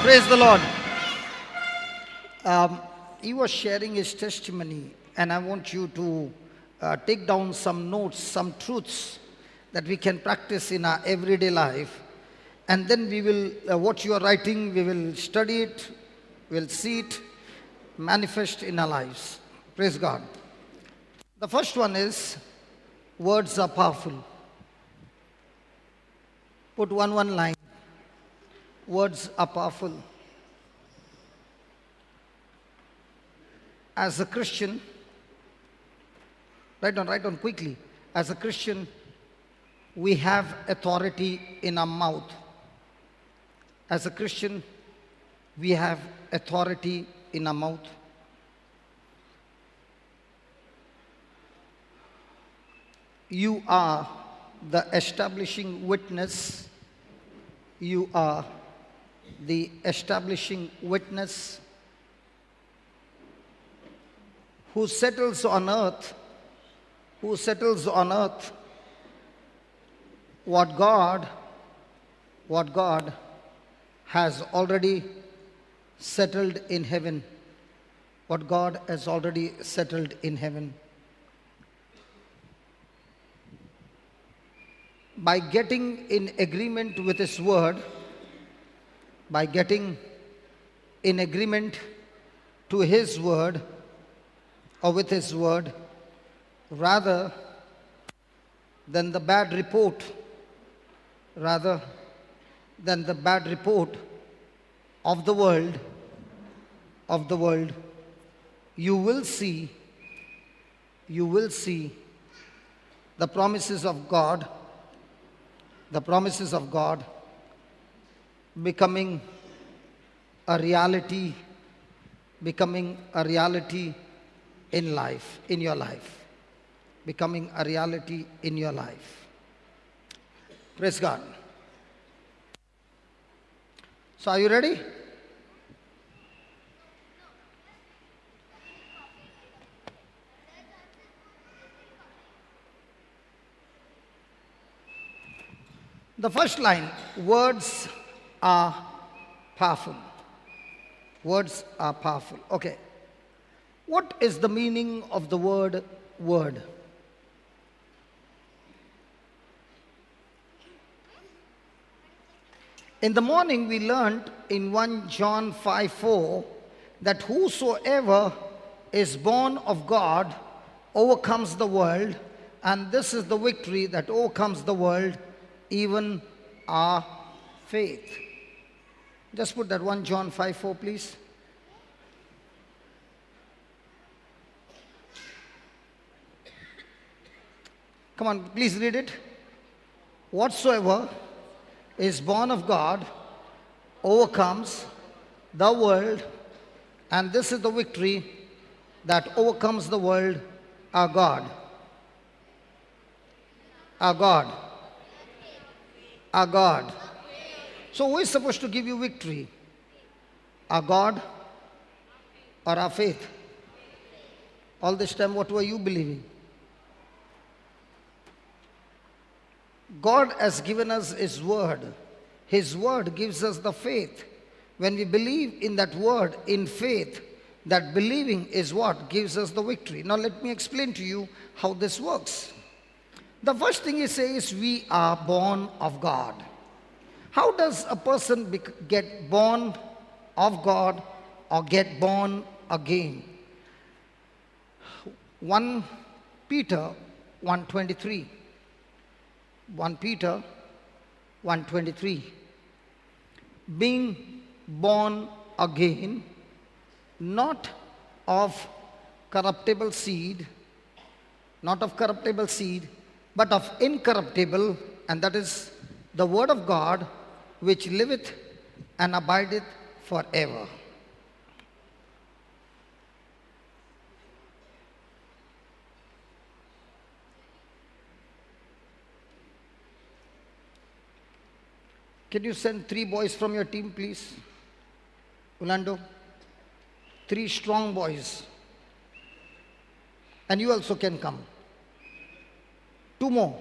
Praise the Lord. Um, he was sharing his testimony, and I want you to take down some notes, some truths that we can practice in our everyday life. And then we will, what you are writing, we will study it, we'll see it manifest in our lives. Praise God. The first one is words are powerful. Put one line. Words are powerful. As a Christian, write down quickly. As a Christian, we have authority in our mouth. As a Christian, we have authority in our mouth. You are the establishing witness. You are the establishing witness who settles on earth, what God has already settled in heaven. What God has already settled in heaven. By getting in agreement with His word, by getting in agreement to His word or with His word, rather than the bad report, of the world, you will see the promises of God becoming a reality in life, in your life. Becoming a reality in your life. Praise God. So are you ready? The first line, words are powerful. Words are powerful. Okay. What is the meaning of the word word? In the morning we learned in 1 John 5:4 that whosoever is born of God overcomes the world, and this is the victory that overcomes the world, even our faith. Just put that 1 John 5:4, please. Come on, please read it. Whatsoever is born of God overcomes the world, and this is the victory that overcomes the world, our God. Our God. Our God. So who is supposed to give you victory? Our God or our faith? All this time, what were you believing? God has given us His word. His word gives us the faith. When we believe in that word in faith, that believing is what gives us the victory. Now let me explain to you how this works. The first thing He says, we are born of God. How does a person get born of God or get born again? 1 Peter 1:23. 1 Peter 1:23. Being born again, not of corruptible seed, but of incorruptible, and that is the word of God, which liveth and abideth forever. Can you send 3 boys from your team, please? Orlando? 3 strong boys. And you also can come. 2 more.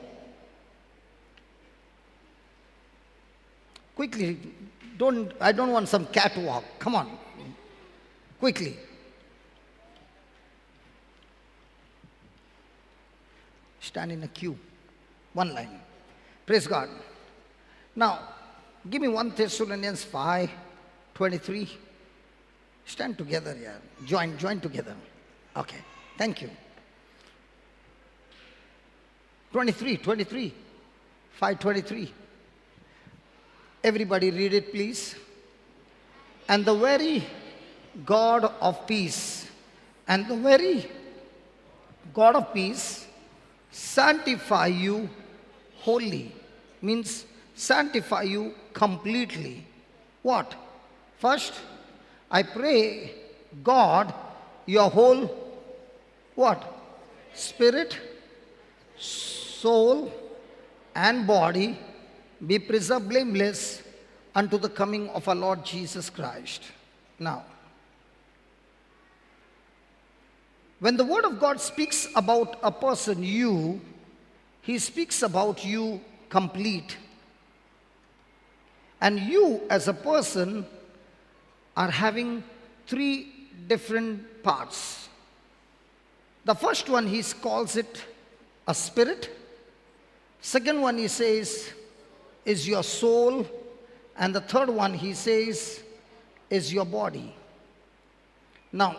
Quickly. I don't want some catwalk. Come on. Quickly. Stand in a queue. One line. Praise God. Now, give me 1 Thessalonians 5:23. Stand together here. Join together. Okay. Thank you. 23. 5:23. Everybody read it, please. And the very God of peace, and the very God of peace sanctify you wholly. Means sanctify you completely. What? First, I pray God, your whole what? Spirit, soul, and body be preserved blameless unto the coming of our Lord Jesus Christ. Now, when the Word of God speaks about a person, you, He speaks about you complete. And you as a person are having 3 different parts. The first one, He calls it a spirit. Second one, He says, is your soul. And the third one, He says, is your body. Now,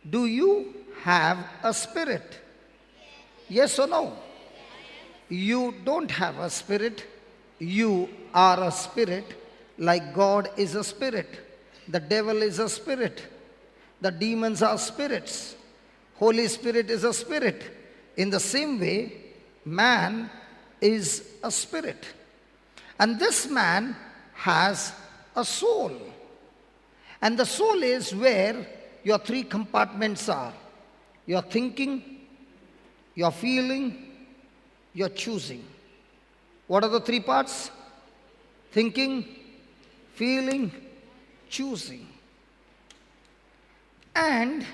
do you have a spirit? Yes or no? You don't have a spirit. You are a spirit, like God is a spirit. The devil is a spirit. The demons are spirits. Holy Spirit is a spirit. In the same way, man is a spirit. And this man has a soul. And the soul is where your 3 compartments are. Your thinking, your feeling, your choosing. What are the 3 parts? Thinking, feeling, choosing. And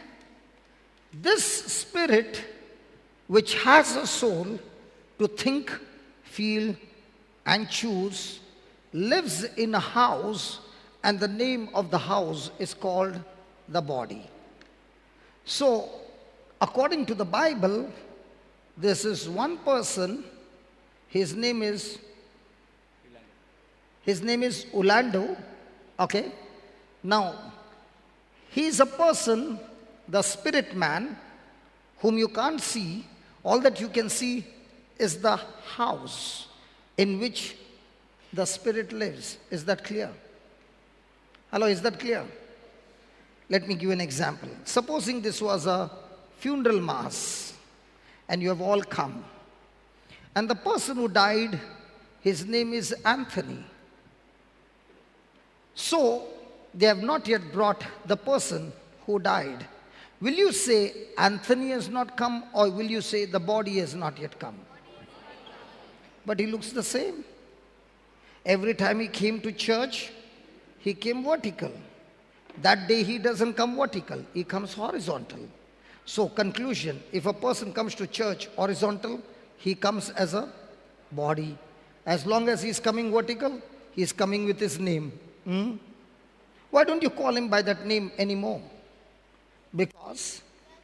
this spirit, which has a soul to think, feel, and choose, lives in a house, and the name of the house is called the body. So, according to the Bible, this is one person. His name is Orlando. Okay. Now, he is a person, the spirit man, whom you can't see. All that you can see is the house in which the spirit lives. Is that clear? Hello, is that clear? Let me give you an example. Supposing this was a funeral mass and you have all come. And the person who died, his name is Anthony. So, they have not yet brought the person who died. Will you say Anthony has not come, or will you say the body has not yet come? But he looks the same. Every time he came to church, he came vertical. That day he doesn't come vertical, he comes horizontal. So conclusion, if a person comes to church horizontal, he comes as a body. As long as he's coming vertical, he's coming with his name. Why don't you call him by that name anymore? Because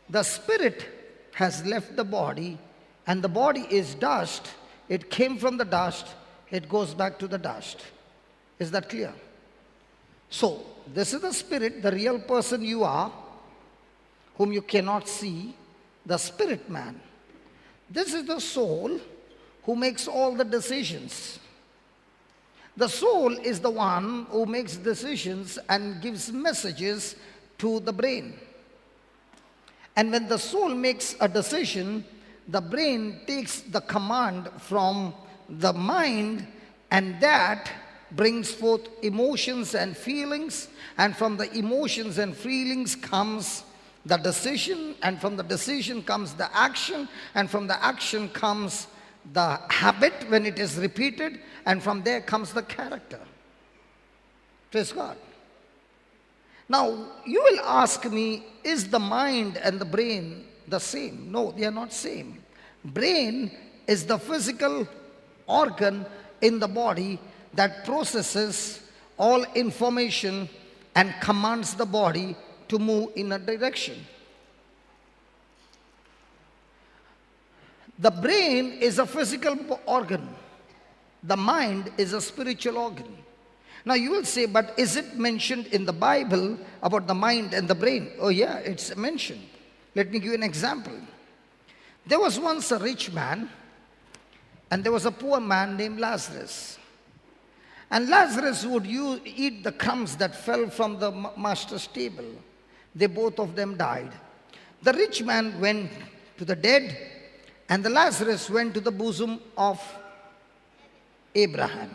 the spirit has left the body, and the body is dust. It came from the dust, it goes back to the dust. Is that clear? So, this is the spirit, the real person you are, whom you cannot see, the spirit man. This is the soul who makes all the decisions. The soul is the one who makes decisions and gives messages to the brain. And when the soul makes a decision, the brain takes the command from the mind, and that brings forth emotions and feelings, and from the emotions and feelings comes the decision, and from the decision comes the action, and from the action comes the habit when it is repeated, and from there comes the character. Praise God. Now, you will ask me, is the mind and the brain the same? No, they are not same. Brain is the physical organ in the body that processes all information and commands the body to move in a direction. The brain is a physical organ. The mind is a spiritual organ. Now you will say, but is it mentioned in the Bible about the mind and the brain? Oh yeah, it's mentioned. Let me give you an example. There was once a rich man and there was a poor man named Lazarus. And Lazarus would eat the crumbs that fell from the master's table. They both of them died. The rich man went to the dead, and the Lazarus went to the bosom of Abraham.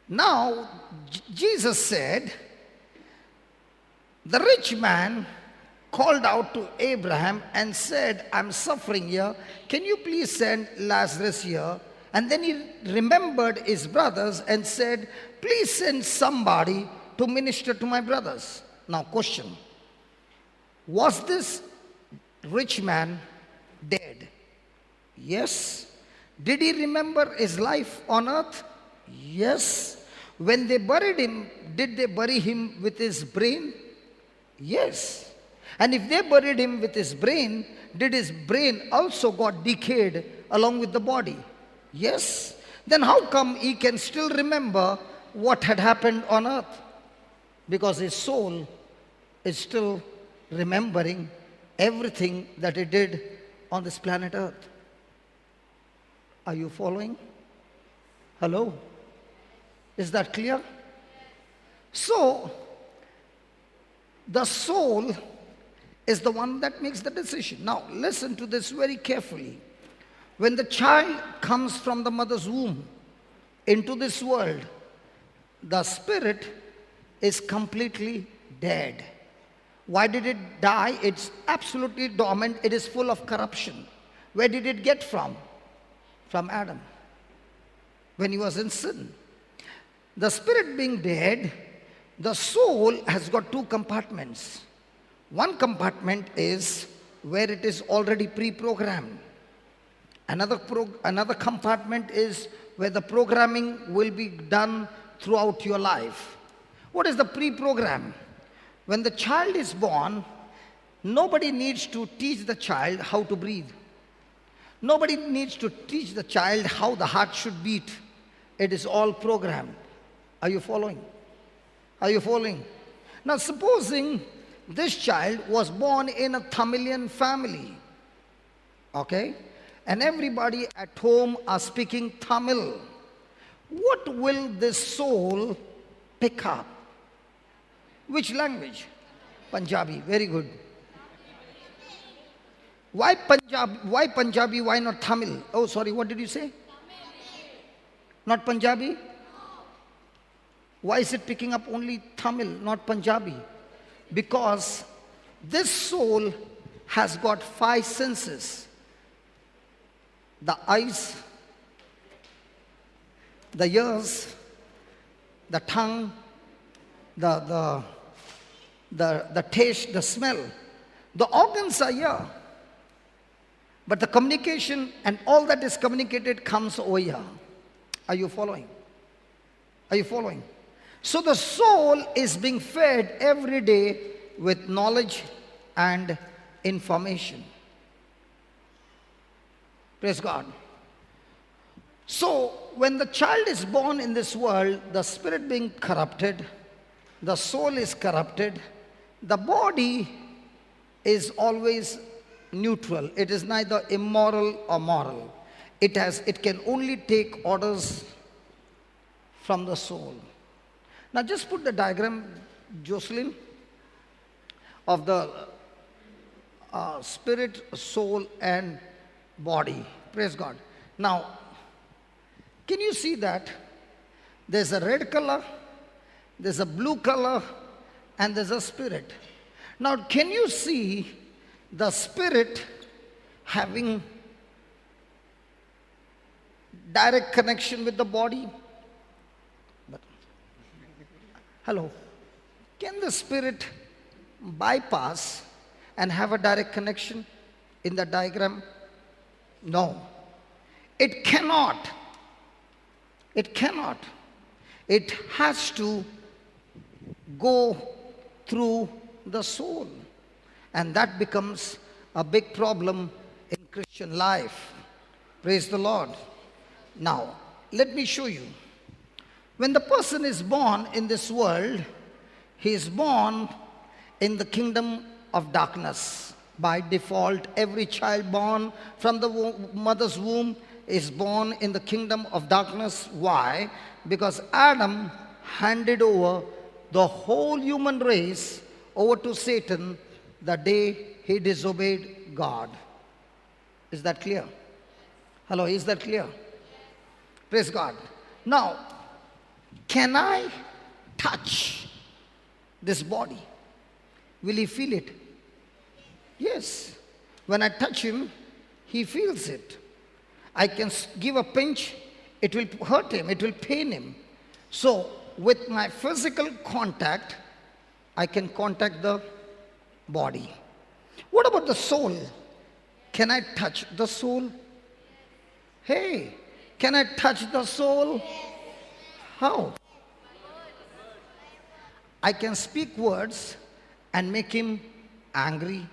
Now, Jesus said, the rich man called out to Abraham and said, I'm suffering here. Can you please send Lazarus here? And then he remembered his brothers and said, please send somebody to minister to my brothers. Now, question. Was this rich man dead? Yes. Did he remember his life on earth? Yes. When they buried him, did they bury him with his brain? Yes. And if they buried him with his brain, did his brain also got decayed along with the body? Yes. Then how come he can still remember what had happened on earth? Because his soul is still remembering everything that he did on this planet earth. Are you following? Hello? Is that clear? So, the soul is the one that makes the decision. Now, listen to this very carefully. When the child comes from the mother's womb into this world, the spirit is completely dead. Why did it die? It's absolutely dormant. It is full of corruption. Where did it get from? From Adam, when he was in sin. The spirit being dead, the soul has got two compartments. One compartment is where it is already pre-programmed. Another compartment is where the programming will be done throughout your life. What is the pre-program? When the child is born, nobody needs to teach the child how to breathe. Nobody needs to teach the child how the heart should beat. It is all programmed. Are you following? Are you following? Now supposing this child was born in a Tamilian family, okay? And everybody at home are speaking Tamil. What will this soul pick up? Which language? Punjabi. Very good. Why Punjabi? Why not Tamil? Oh, sorry, what did you say? Not Punjabi? Why is it picking up only Tamil, not Punjabi? Because this soul has got 5 senses. The eyes, the ears, the tongue, the taste, the smell. The organs are here. But the communication and all that is communicated comes over here. Are you following? Are you following? So the soul is being fed every day with knowledge and information. Praise God. So when the child is born in this world, the spirit being corrupted, the soul is corrupted, the body is always neutral. It is neither immoral or moral. It can only take orders from the soul. Now just put the diagram, Jocelyn, of the spirit, soul and body. Praise God. Now, can you see that? There's a red color, there's a blue color, and there's a spirit. Now, can you see the spirit having direct connection with the body? But, hello? Can the spirit bypass and have a direct connection in the diagram? No. It cannot. It cannot. It has to go through the soul. And that becomes a big problem in Christian life. Praise the Lord. Now, let me show you. When the person is born in this world, he is born in the kingdom of darkness. By default, every child born from the mother's womb is born in the kingdom of darkness. Why? Because Adam handed over the whole human race over to Satan the day he disobeyed God. Is that clear? Hello, is that clear? Praise God. Now, can I touch this body? Will he feel it? Yes. When I touch him, he feels it. I can give a pinch, it will hurt him, it will pain him. So, with my physical contact, I can contact the body. What about the soul? Can I touch the soul? Hey, can I touch the soul? How? I can speak words and make him angry.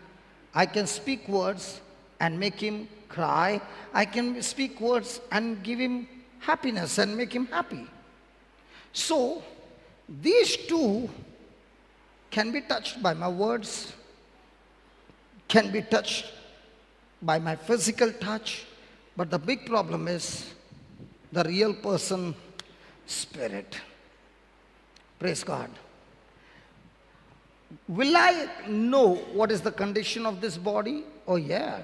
I can speak words and make him cry. I can speak words and give him happiness and make him happy. So, these two can be touched by my words, can be touched by my physical touch, but the big problem is the real person, spirit. Praise God. Will I know what is the condition of this body? Oh yeah.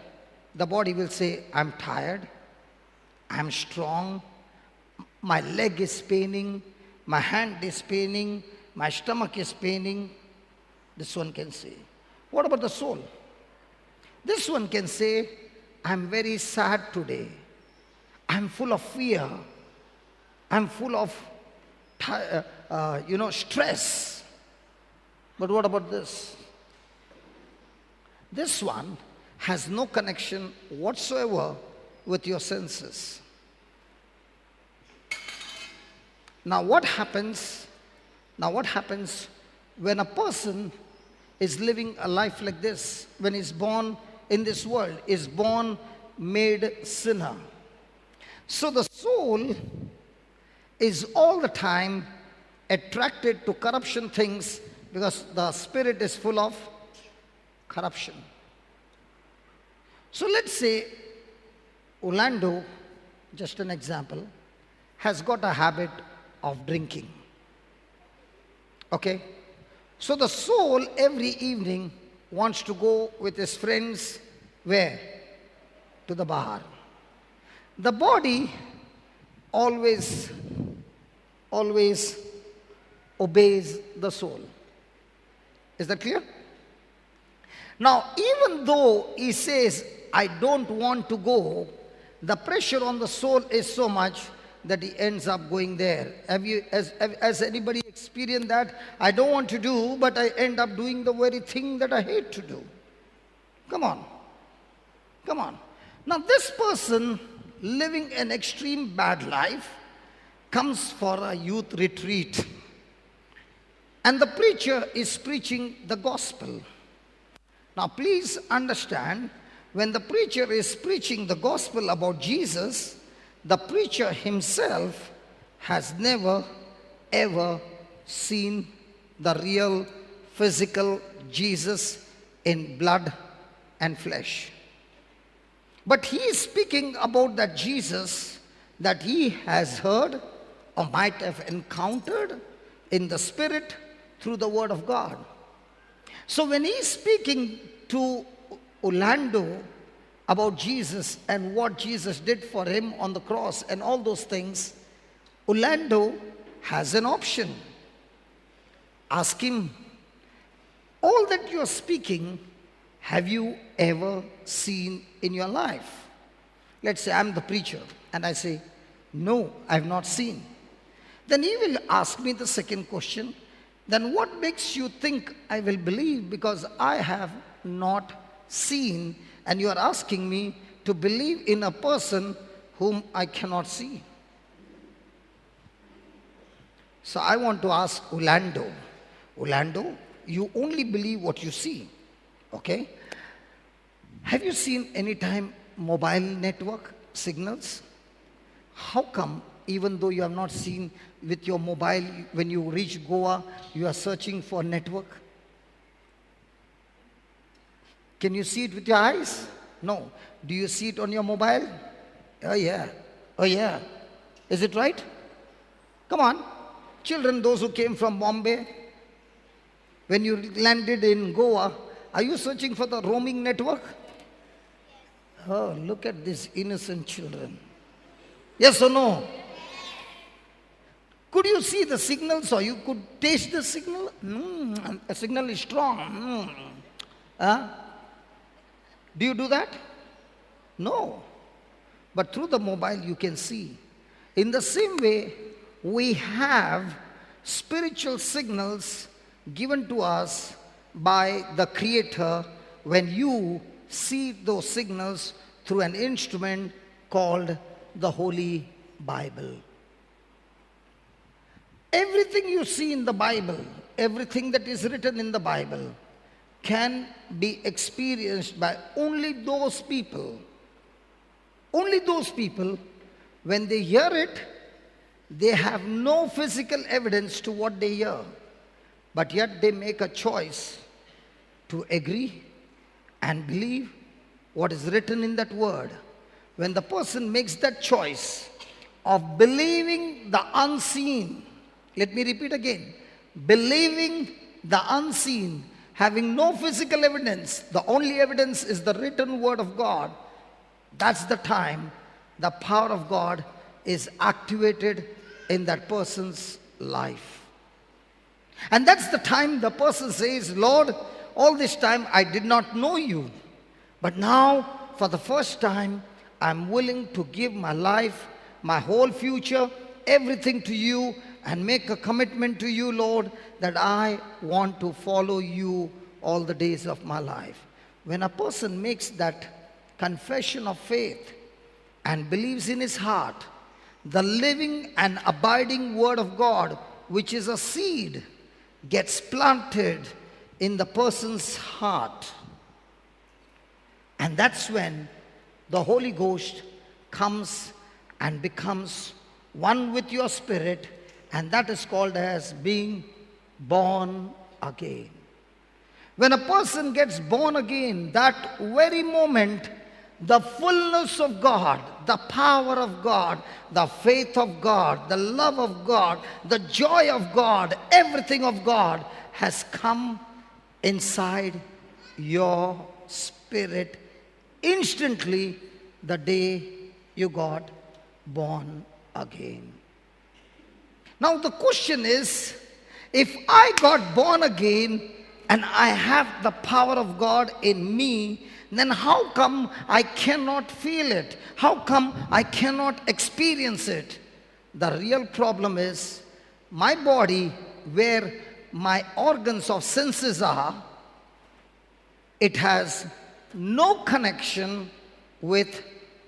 The body will say, I'm tired, I'm strong, my leg is paining, my hand is paining, my stomach is paining. This one can say. What about the soul? This one can say, I'm very sad today. I'm full of fear. I'm full of, stress. But what about this? This one has no connection whatsoever with your senses. Now what happens when a person is living a life like this, when he's born in this world, is born made sinner? So the soul is all the time attracted to corruption things because the spirit is full of corruption. So let's say Orlando, just an example, has got a habit of drinking. Okay? So the soul every evening wants to go with his friends where? To the bar. The body always obeys the soul. Is that clear? Now, even though he says, I don't want to go, the pressure on the soul is so much that he ends up going there. Has anybody experienced that? I don't want to do, but I end up doing the very thing that I hate to do. Come on. Come on. Now, this person living an extreme bad life comes for a youth retreat. And the preacher is preaching the gospel. Now please understand, when the preacher is preaching the gospel about Jesus, the preacher himself has never ever seen the real physical Jesus in blood and flesh. But he is speaking about that Jesus that he has heard or might have encountered in the spirit through the word of God. So when he is speaking to Orlando about Jesus and what Jesus did for him on the cross and all those things, Orlando has an option. Ask him, all that you are speaking, have you ever seen in your life? Let's say I'm the preacher and I say, no, I have not seen. Then he will ask me the second question, then what makes you think I will believe? Because I have not seen, and you are asking me to believe in a person whom I cannot see. So I want to ask Orlando. Orlando, you only believe what you see. Okay? Have you seen any time mobile network signals? How come, even though you have not seen with your mobile, when you reach Goa, you are searching for network? Can you see it with your eyes? No. Do you see it on your mobile? Oh yeah. Oh yeah. Is it right? Come on. Children, those who came from Bombay, when you landed in Goa, are you searching for the roaming network? Oh, look at these innocent children. Yes or no? Could you see the signals or you could taste the signal? A signal is strong. Huh? Do you do that? No. But through the mobile you can see. In the same way, we have spiritual signals given to us by the Creator when you see those signals through an instrument called the Holy Bible. Everything you see in the Bible, everything that is written in the Bible can be experienced by only those people. Only those people, when they hear it, they have no physical evidence to what they hear. But yet they make a choice to agree and believe what is written in that word. When the person makes that choice of believing the unseen, let me repeat again, believing the unseen, having no physical evidence, the only evidence is the written word of God, that's the time the power of God is activated in that person's life. And that's the time the person says, Lord, all this time I did not know you, but now for the first time I'm willing to give my life, my whole future, everything to you, and make a commitment to you, Lord, that I want to follow you all the days of my life. When a person makes that confession of faith and believes in his heart, the living and abiding word of God, which is a seed, gets planted in the person's heart. And that's when the Holy Ghost comes and becomes one with your spirit, and that is called as being born again. When a person gets born again, that very moment, the fullness of God, the power of God, the faith of God, the love of God, the joy of God, everything of God has come inside your spirit instantly the day you got born again. Now the question is, if I got born again and I have the power of God in me, then how come I cannot feel it? How come I cannot experience it? The real problem is my body, where my organs of senses are, it has no connection with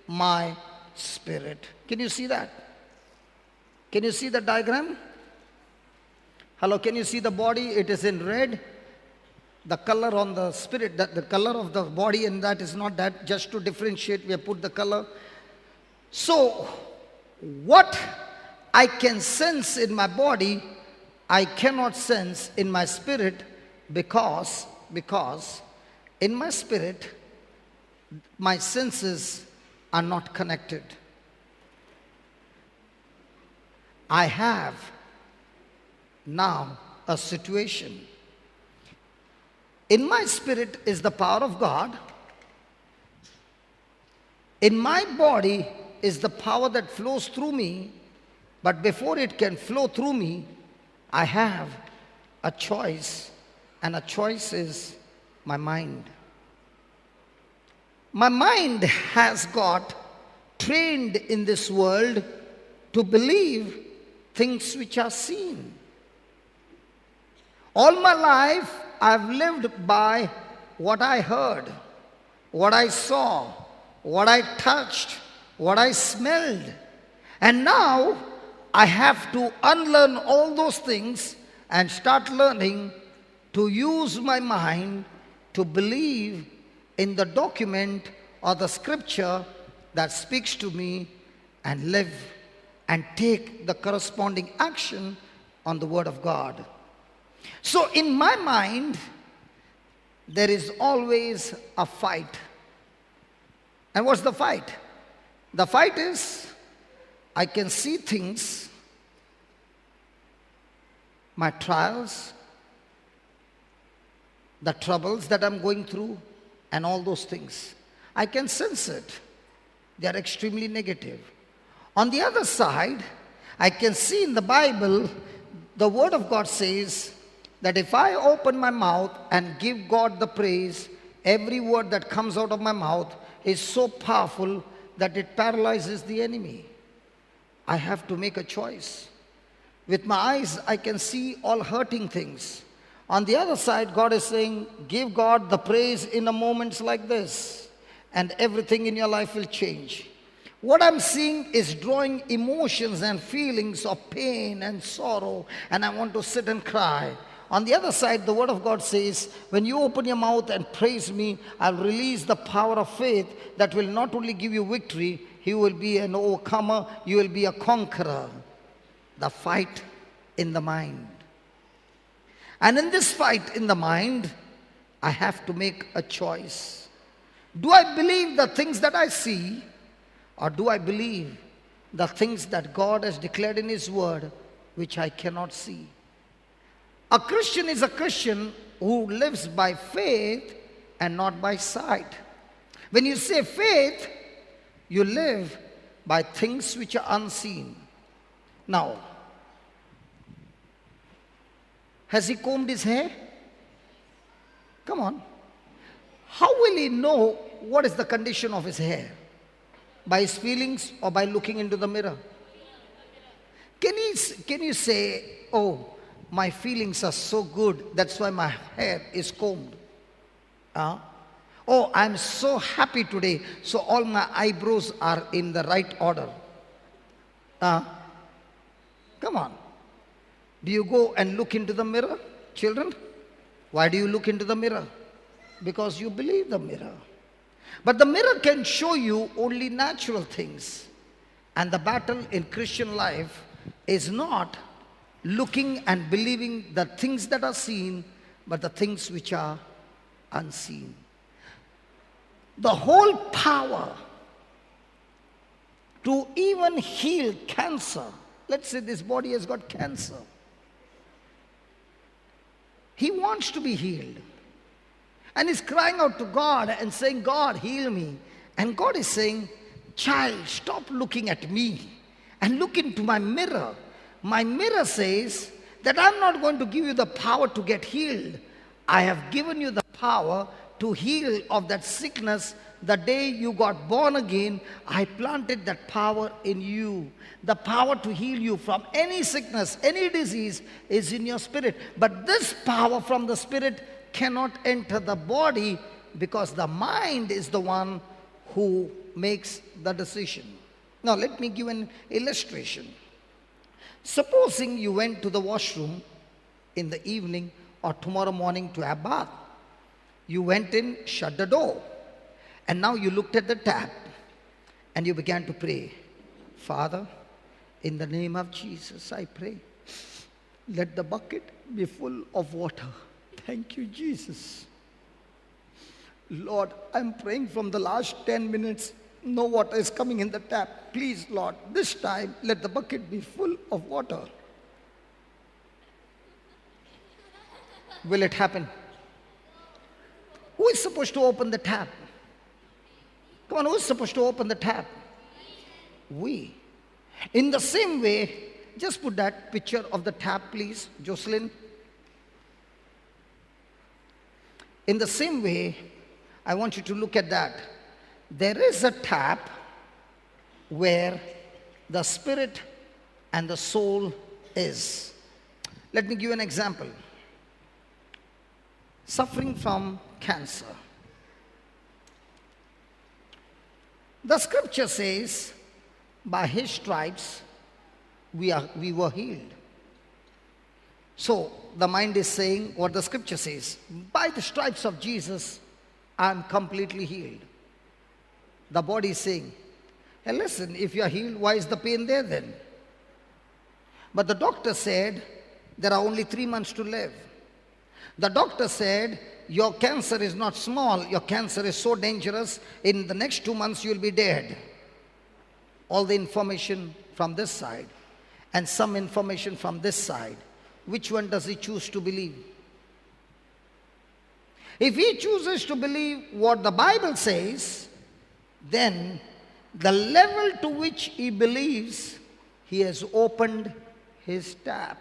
my spirit. Can you see that? Can you see the diagram? Hello, can you see the body? It is in red. The color on the spirit, the color of the body, and that is not that. Just to differentiate, we have put the color. So, what I can sense in my body, I cannot sense in my spirit, because in my spirit, my senses are not connected. I have now a situation. In my spirit is the power of God. In my body is the power that flows through me. But before it can flow through me, I have a choice. And a choice is my mind. My mind has got trained in this world to believe things which are seen. All my life, I've lived by what I heard, what I saw, what I touched, what I smelled. And now I have to unlearn all those things and start learning to use my mind to believe in the document or the scripture that speaks to me and live and take the corresponding action on the Word of God. So in my mind, there is always a fight. And what's the fight? The fight is, I can see things, my trials, the troubles that I'm going through, and all those things. I can sense it. They are extremely negative. On the other side, I can see in the Bible, the Word of God says that if I open my mouth and give God the praise, every word that comes out of my mouth is so powerful that it paralyzes the enemy. I have to make a choice. With my eyes, I can see all hurting things. On the other side, God is saying, give God the praise in a moments like this, and everything in your life will change. What I'm seeing is drawing emotions and feelings of pain and sorrow, and I want to sit and cry. On the other side, the Word of God says, when you open your mouth and praise me, I'll release the power of faith that will not only give you victory, you will be an overcomer, you will be a conqueror. The fight in the mind. And in this fight in the mind, I have to make a choice. Do I believe the things that I see, or do I believe the things that God has declared in His Word, which I cannot see? A Christian is a Christian who lives by faith and not by sight. When you say faith, you live by things which are unseen. Now, has he combed his hair? Come on. How will he know what is the condition of his hair? By his feelings or by looking into the mirror? Can you say, oh, my feelings are so good, that's why my hair is combed? Oh, I'm so happy today, so all my eyebrows are in the right order. Come on. Do you go and look into the mirror, children? Why do you look into the mirror? Because you believe the mirror. But the mirror can show you only natural things. And the battle in Christian life is not looking and believing the things that are seen, but the things which are unseen. The whole power to even heal cancer. Let's say this body has got cancer. He wants to be healed. And he's crying out to God and saying, God, heal me. And God is saying, child, stop looking at me and look into my mirror. My mirror says that I'm not going to give you the power to get healed. I have given you the power to heal of that sickness. The day you got born again, I planted that power in you. The power to heal you from any sickness, any disease is in your spirit. But this power from the spirit cannot enter the body because the mind is the one who makes the decision. Now let me give an illustration. Supposing you went to the washroom in the evening or tomorrow morning to have bath. You went in, shut the door, and now you looked at the tap and you began to pray. Father, in the name of Jesus, I pray, let the bucket be full of water. Thank you, Jesus. Lord, I'm praying from the last 10 minutes. No water is coming in the tap. Please, Lord, this time let the bucket be full of water. Will it happen? Who is supposed to open the tap? Come on, who is supposed to open the tap? We. In the same way, just put that picture of the tap, please, Jocelyn. In the same way, I want you to look at that. There is a tap where the spirit and the soul is. Let me give you an example. Suffering from cancer. The scripture says, by his stripes we were healed. So the mind is saying what the scripture says. By the stripes of Jesus, I am completely healed. The body is saying, hey, listen, if you are healed, why is the pain there then? But the doctor said, there are only 3 months to live. The doctor said, your cancer is not small, your cancer is so dangerous, in the next 2 months you will be dead. All the information from this side and some information from this side. Which one does he choose to believe? If he chooses to believe what the Bible says, then the level to which he believes, he has opened his tap.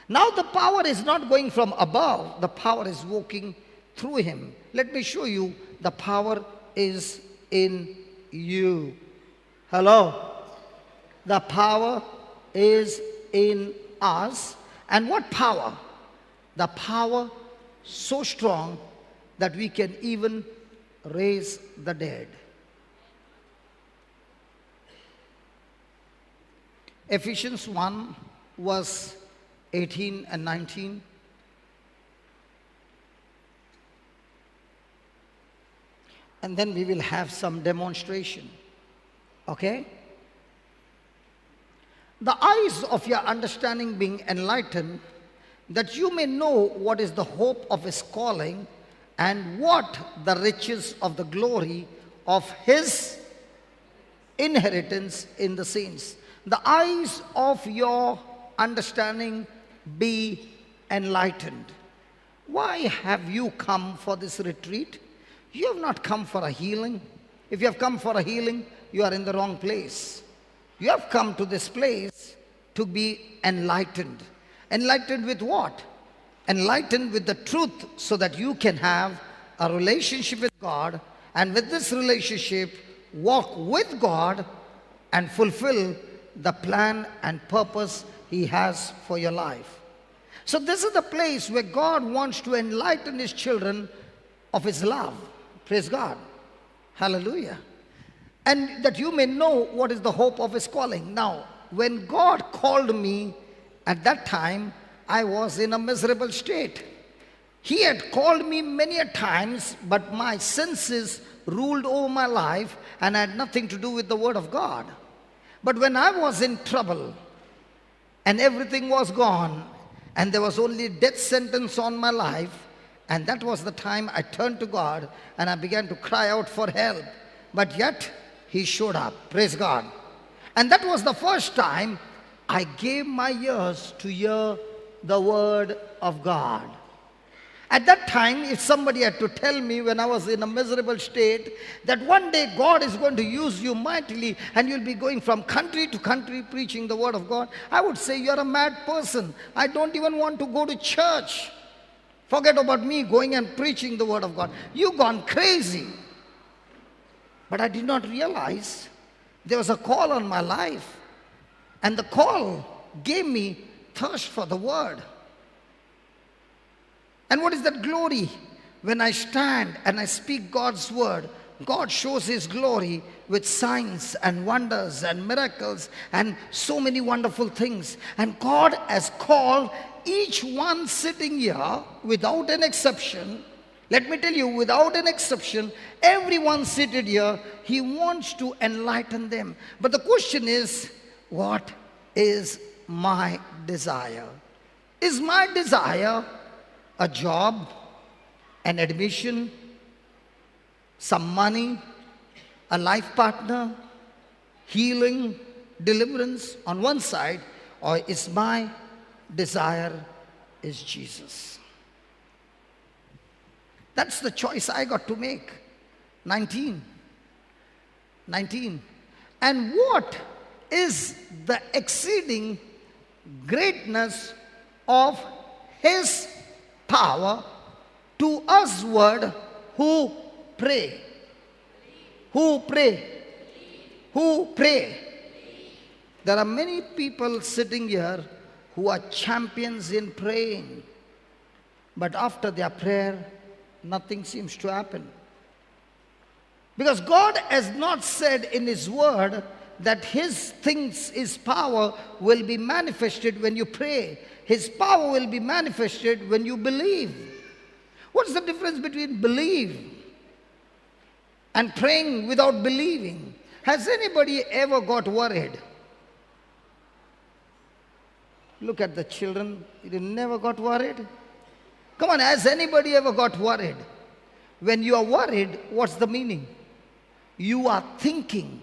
Now the power is not going from above, the power is working through him. Let me show you, the power is in you. Hello? The power is in us. And what power? The power so strong that we can even raise the dead. Ephesians 1 verse 18 and 19. And then we will have some demonstration. Okay? The eyes of your understanding being enlightened, that you may know what is the hope of his calling and what the riches of the glory of his inheritance in the saints. The eyes of your understanding be enlightened. Why have you come for this retreat? You have not come for a healing. If you have come for a healing, you are in the wrong place. You have come to this place to be enlightened. Enlightened with what? Enlightened with the truth, so that you can have a relationship with God, and with this relationship walk with God and fulfill the plan and purpose he has for your life. So this is the place where God wants to enlighten his children of his love. Praise God. Hallelujah. And that you may know what is the hope of his calling. Now, when God called me, at that time, I was in a miserable state. He had called me many a times, but my senses ruled over my life and had nothing to do with the word of God. But when I was in trouble and everything was gone and there was only death sentence on my life, and that was the time I turned to God and I began to cry out for help. But yet, he showed up. Praise God. And that was the first time I gave my ears to hear the word of God. At that time, if somebody had to tell me when I was in a miserable state that one day God is going to use you mightily and you'll be going from country to country preaching the word of God, I would say you're a mad person. I don't even want to go to church. Forget about me going and preaching the word of God. You've gone crazy. But I did not realize there was a call on my life. And the call gave me thirst for the word. And what is that glory? When I stand and I speak God's word, God shows his glory with signs and wonders and miracles and so many wonderful things. And God has called each one sitting here without an exception. Let me tell you, without an exception, everyone seated here, he wants to enlighten them. But the question is, what is my desire? Is my desire a job, an admission, some money, a life partner, healing, deliverance on one side, or is my desire is Jesus? That's the choice I got to make. 19. And what is the exceeding greatness of his power to usward who pray? Who pray? Who pray? There are many people sitting here who are champions in praying. But after their prayer, nothing seems to happen. Because God has not said in his word that His things, His power will be manifested when you pray. His power will be manifested when you believe. What's the difference between believe and praying without believing? Has anybody ever got worried? Look at the children. They never got worried. Come on, has anybody ever got worried? When you are worried, what's the meaning? You are thinking,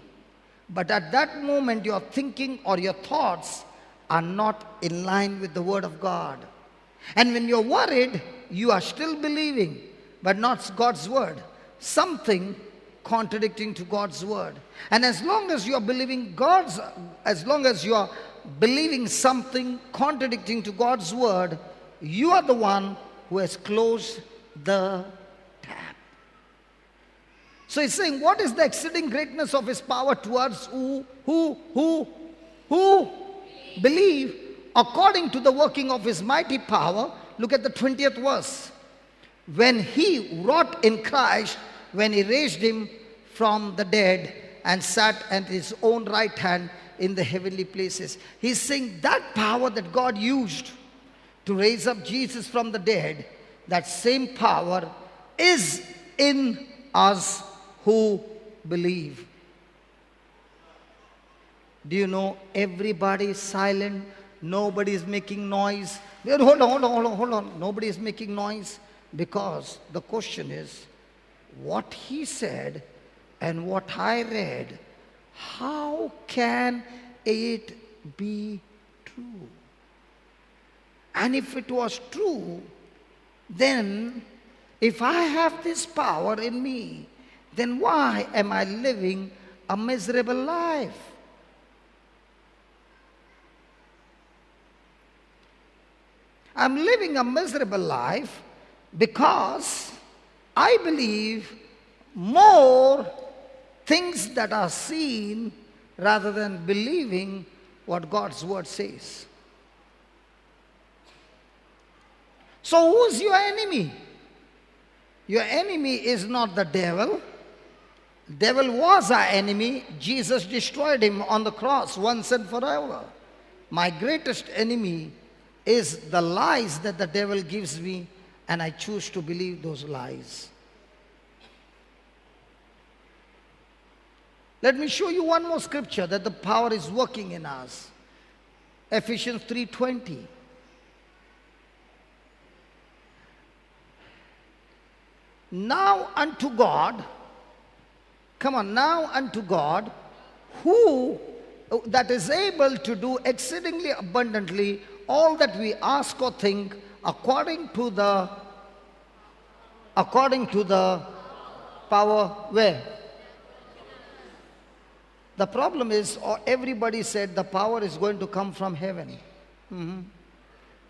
but at that moment your thinking or your thoughts are not in line with the Word of God. And when you're worried, you are still believing, but not God's Word. Something contradicting to God's Word. And as long as you are believing something contradicting to God's Word, you are the one who has closed the tap. So he's saying, what is the exceeding greatness of His power towards who believe according to the working of His mighty power? Look at the 20th verse. When He wrought in Christ, when He raised Him from the dead and sat at His own right hand in the heavenly places. He's saying that power that God used to raise up Jesus from the dead, that same power is in us who believe. Do you know everybody is silent? Nobody is making noise. Hold on. Nobody is making noise because the question is, what he said and what I read, how can it be true? And if it was true, then if I have this power in me, then why am I living a miserable life? I'm living a miserable life because I believe more things that are seen rather than believing what God's Word says. So who's your enemy? Your enemy is not the devil. Devil was our enemy. Jesus destroyed him on the cross once and forever. My greatest enemy is the lies that the devil gives me, and I choose to believe those lies. Let me show you one more scripture that the power is working in us. Ephesians 3:20. Now unto God, now unto God, who that is able to do exceedingly abundantly all that we ask or think according to the power where? The problem is, everybody said the power is going to come from heaven.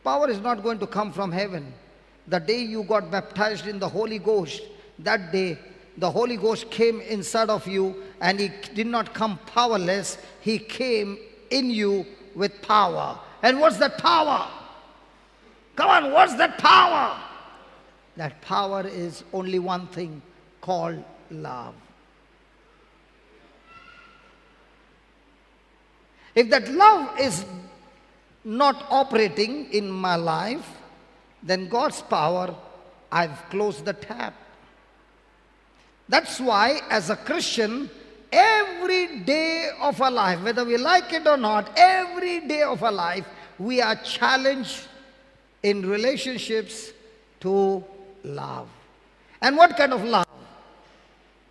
Power is not going to come from heaven. The day you got baptized in the Holy Ghost, that day the Holy Ghost came inside of you, and He did not come powerless. He came in you with power. And what's that power? Come on, what's that power? That power is only one thing, called love. If that love is not operating in my life, then God's power, I've closed the tap. That's why as a Christian, every day of our life, whether we like it or not, every day of our life, we are challenged in relationships to love. And what kind of love?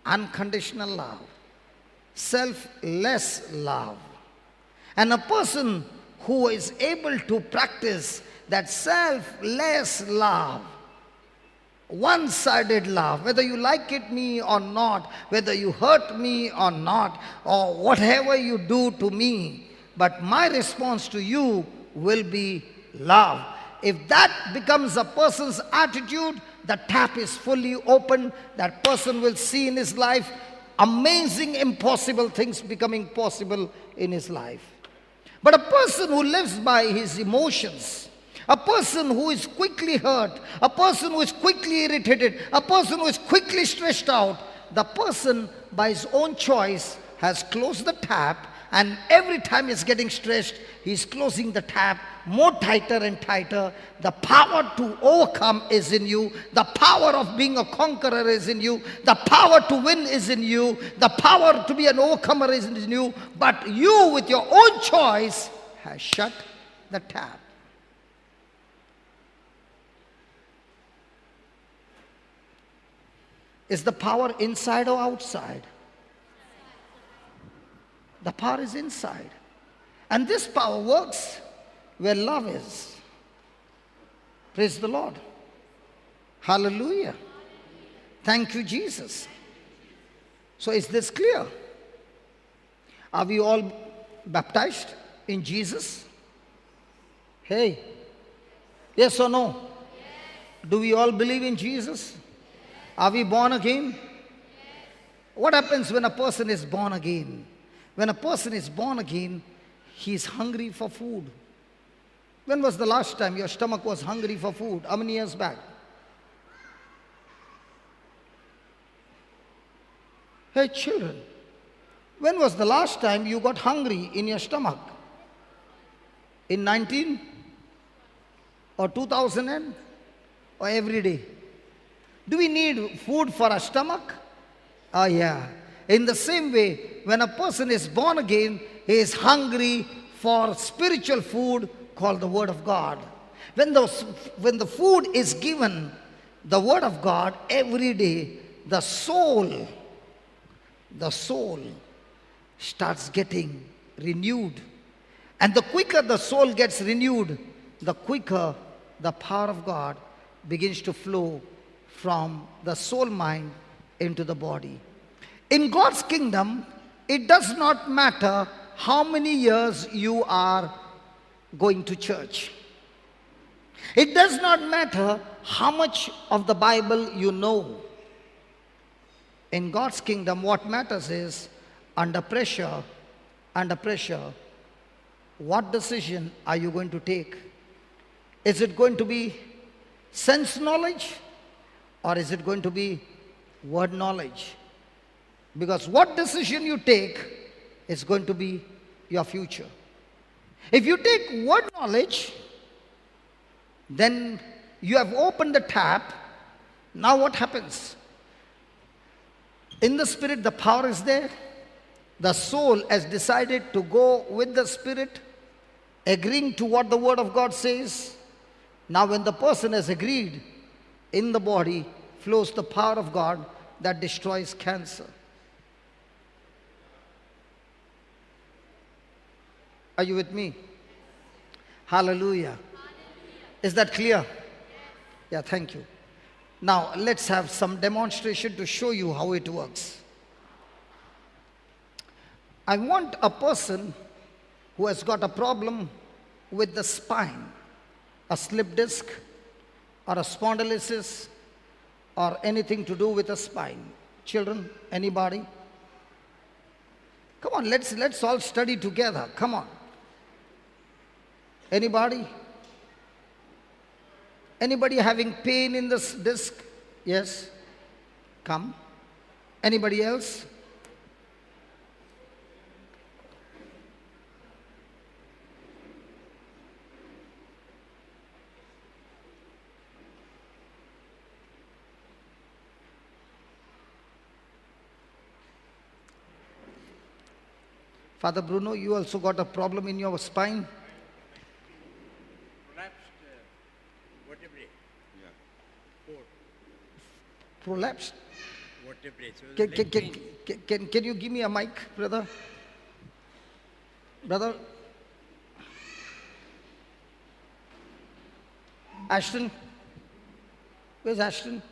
Unconditional love. Selfless love. And a person who is able to practice that selfless love, one-sided love, whether you like it me or not, whether you hurt me or not, or whatever you do to me, but my response to you will be love. If that becomes a person's attitude, the tap is fully open. That person will see in his life amazing, impossible things becoming possible in his life. But a person who lives by his emotions, a person who is quickly hurt, a person who is quickly irritated, a person who is quickly stressed out, the person by his own choice has closed the tap and every time he's getting stressed, he's closing the tap more tighter and tighter. The power to overcome is in you. The power of being a conqueror is in you. The power to win is in you. The power to be an overcomer is in you. But you, with your own choice, has shut the tap. Is the power inside or outside? The power is inside. And this power works where love is. Praise the Lord. Hallelujah. Thank you, Jesus. So is this clear? Are we all baptized in Jesus? Hey, yes or no? Do we all believe in Jesus? Are we born again? What happens when a person is born again? When a person is born again, he is hungry for food. When was the last time your stomach was hungry for food? How many years back? Hey children, when was the last time you got hungry in your stomach? In 19 or 2000 or every day? Do we need food for our stomach? Oh yeah. In the same way, when a person is born again, he is hungry for spiritual food called the Word of God. When the food is given, the Word of God, every day, the soul starts getting renewed. And the quicker the soul gets renewed, the quicker the power of God begins to flow from the soul mind into the body. In God's kingdom, it does not matter how many years you are going to church. It does not matter how much of the Bible you know. In God's kingdom, what matters is under pressure, what decision are you going to take? Is it going to be sense knowledge or is it going to be word knowledge? Because what decision you take is going to be your future. If you take word knowledge, then you have opened the tap. Now what happens? In the spirit, the power is there. The soul has decided to go with the spirit, agreeing to what the word of God says. Now when the person has agreed, in the body flows the power of God that destroys cancer. Are you with me? Hallelujah. Is that clear? Yeah, thank you. Now, let's have some demonstration to show you how it works. I want a person who has got a problem with the spine, a slip disc or a spondylosis or anything to do with the spine. Children, anybody? Come on, let's all study together. Come on. Anybody? Anybody having pain in this disc? Yes? Come. Anybody else? Father Bruno, you also got a problem in your spine? Prolapsed. Can you give me a mic, brother? Brother? Ashton? Where's Ashton?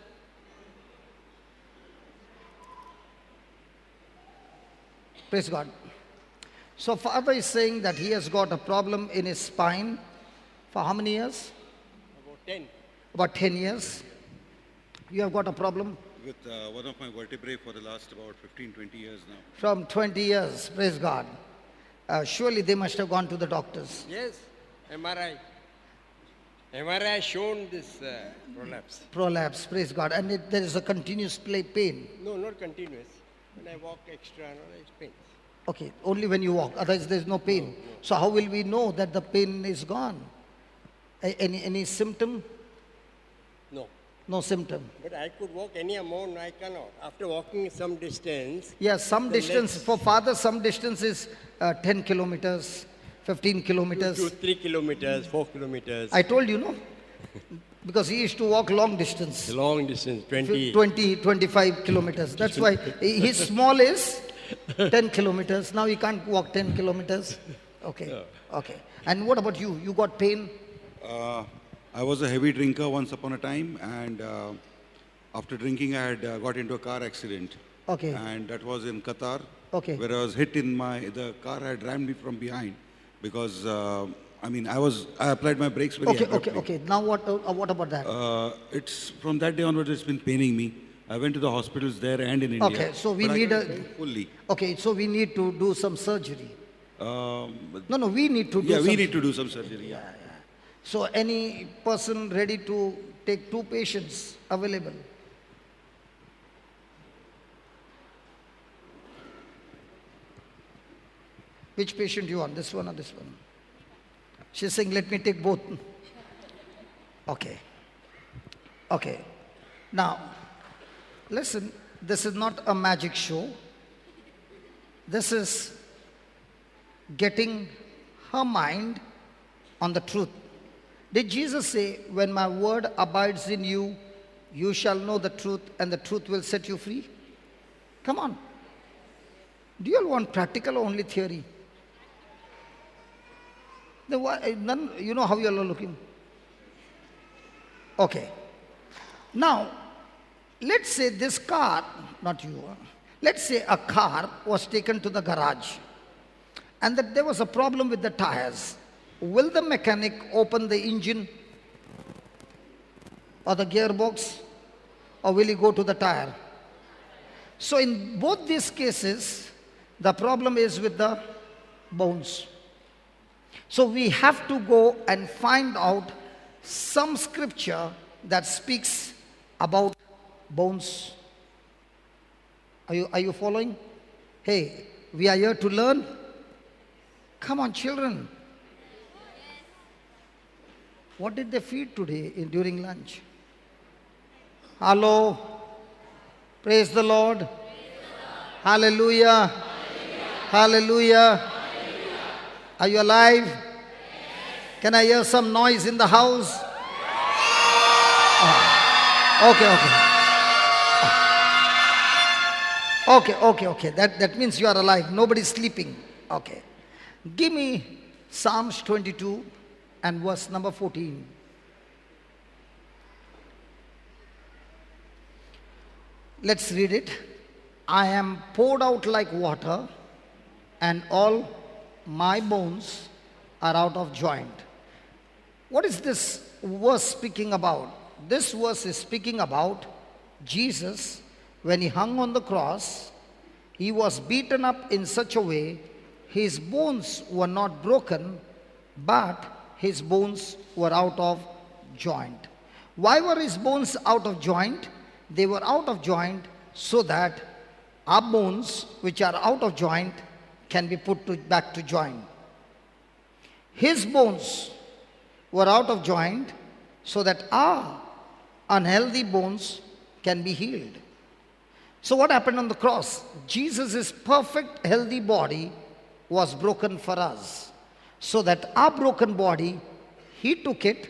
Praise God. So Father is saying that he has got a problem in his spine for how many years? About 10. About 10 years. You have got a problem? With one of my vertebrae for the last about 15, 20 years now. From 20 years, praise God. Surely they must have gone to the doctors. Yes, MRI. MRI shown this prolapse. Prolapse, praise God. And there is a continuous pain. No, not continuous. When I walk extra, no, it's pain. Okay, only when you walk, otherwise there's no pain. So how will we know that the pain is gone? Any symptom? No. No symptom. But I could walk any amount, I cannot. After walking some distance, Yeah, some the distance, legs- for father some distance is 10 kilometers, 15 kilometers. 3 kilometers, 4 kilometers, I told you, no? Because he used to walk long distance. long distance, 20. 20, 25 kilometers. That's why his small is 10 kilometers. Now he can't walk 10 kilometers. Okay, okay. And what about you? You got pain? I was a heavy drinker once upon a time, and after drinking, I had got into a car accident. Okay. And that was in Qatar, Okay. where I was hit the car had rammed me from behind because, I applied my brakes very Okay, okay, abruptly. okay. Now what about that? It's from that day onwards, it's been paining me. I went to the hospitals there and in India. Okay, so we but I need can't a- drink fully. Okay, so we need to do some surgery. But No, we need to do yeah, some we need to do some surgery. Yeah. So any person ready to take 2 patients available? Which patient you want, this one or this one? She's saying, let me take both. Okay. Okay. Now, listen, this is not a magic show. This is getting her mind on the truth. Did Jesus say, when my word abides in you, you shall know the truth and the truth will set you free? Come on. Do you all want practical or only theory? None, you know how you all are looking? Okay. Now, let's say this car, not you, let's say a car was taken to the garage and that there was a problem with the tires. Will the mechanic open the engine or the gearbox, or will he go to the tire? So in both these cases, the problem is with the bones. So we have to go and find out some scripture that speaks about bones. Are you following? Hey, we are here to learn. Come on, children. What did they feed today during lunch? Hello. Praise the Lord. Hallelujah. Hallelujah. Are you alive? Can I hear some noise in the house? Okay. That means you are alive. Nobody's sleeping. Okay. Give me Psalms 22 and verse number 14. Let's read it. I am poured out like water, and all my bones are out of joint. What is this verse speaking about? This verse is speaking about Jesus. When he hung on the cross, he was beaten up in such a way his bones were not broken, but his bones were out of joint. Why were his bones out of joint? They were out of joint so that our bones, which are out of joint, can be put back to joint. His bones were out of joint so that our unhealthy bones can be healed. So what happened on the cross? Jesus' perfect healthy body was broken for us, so that our broken body, he took it,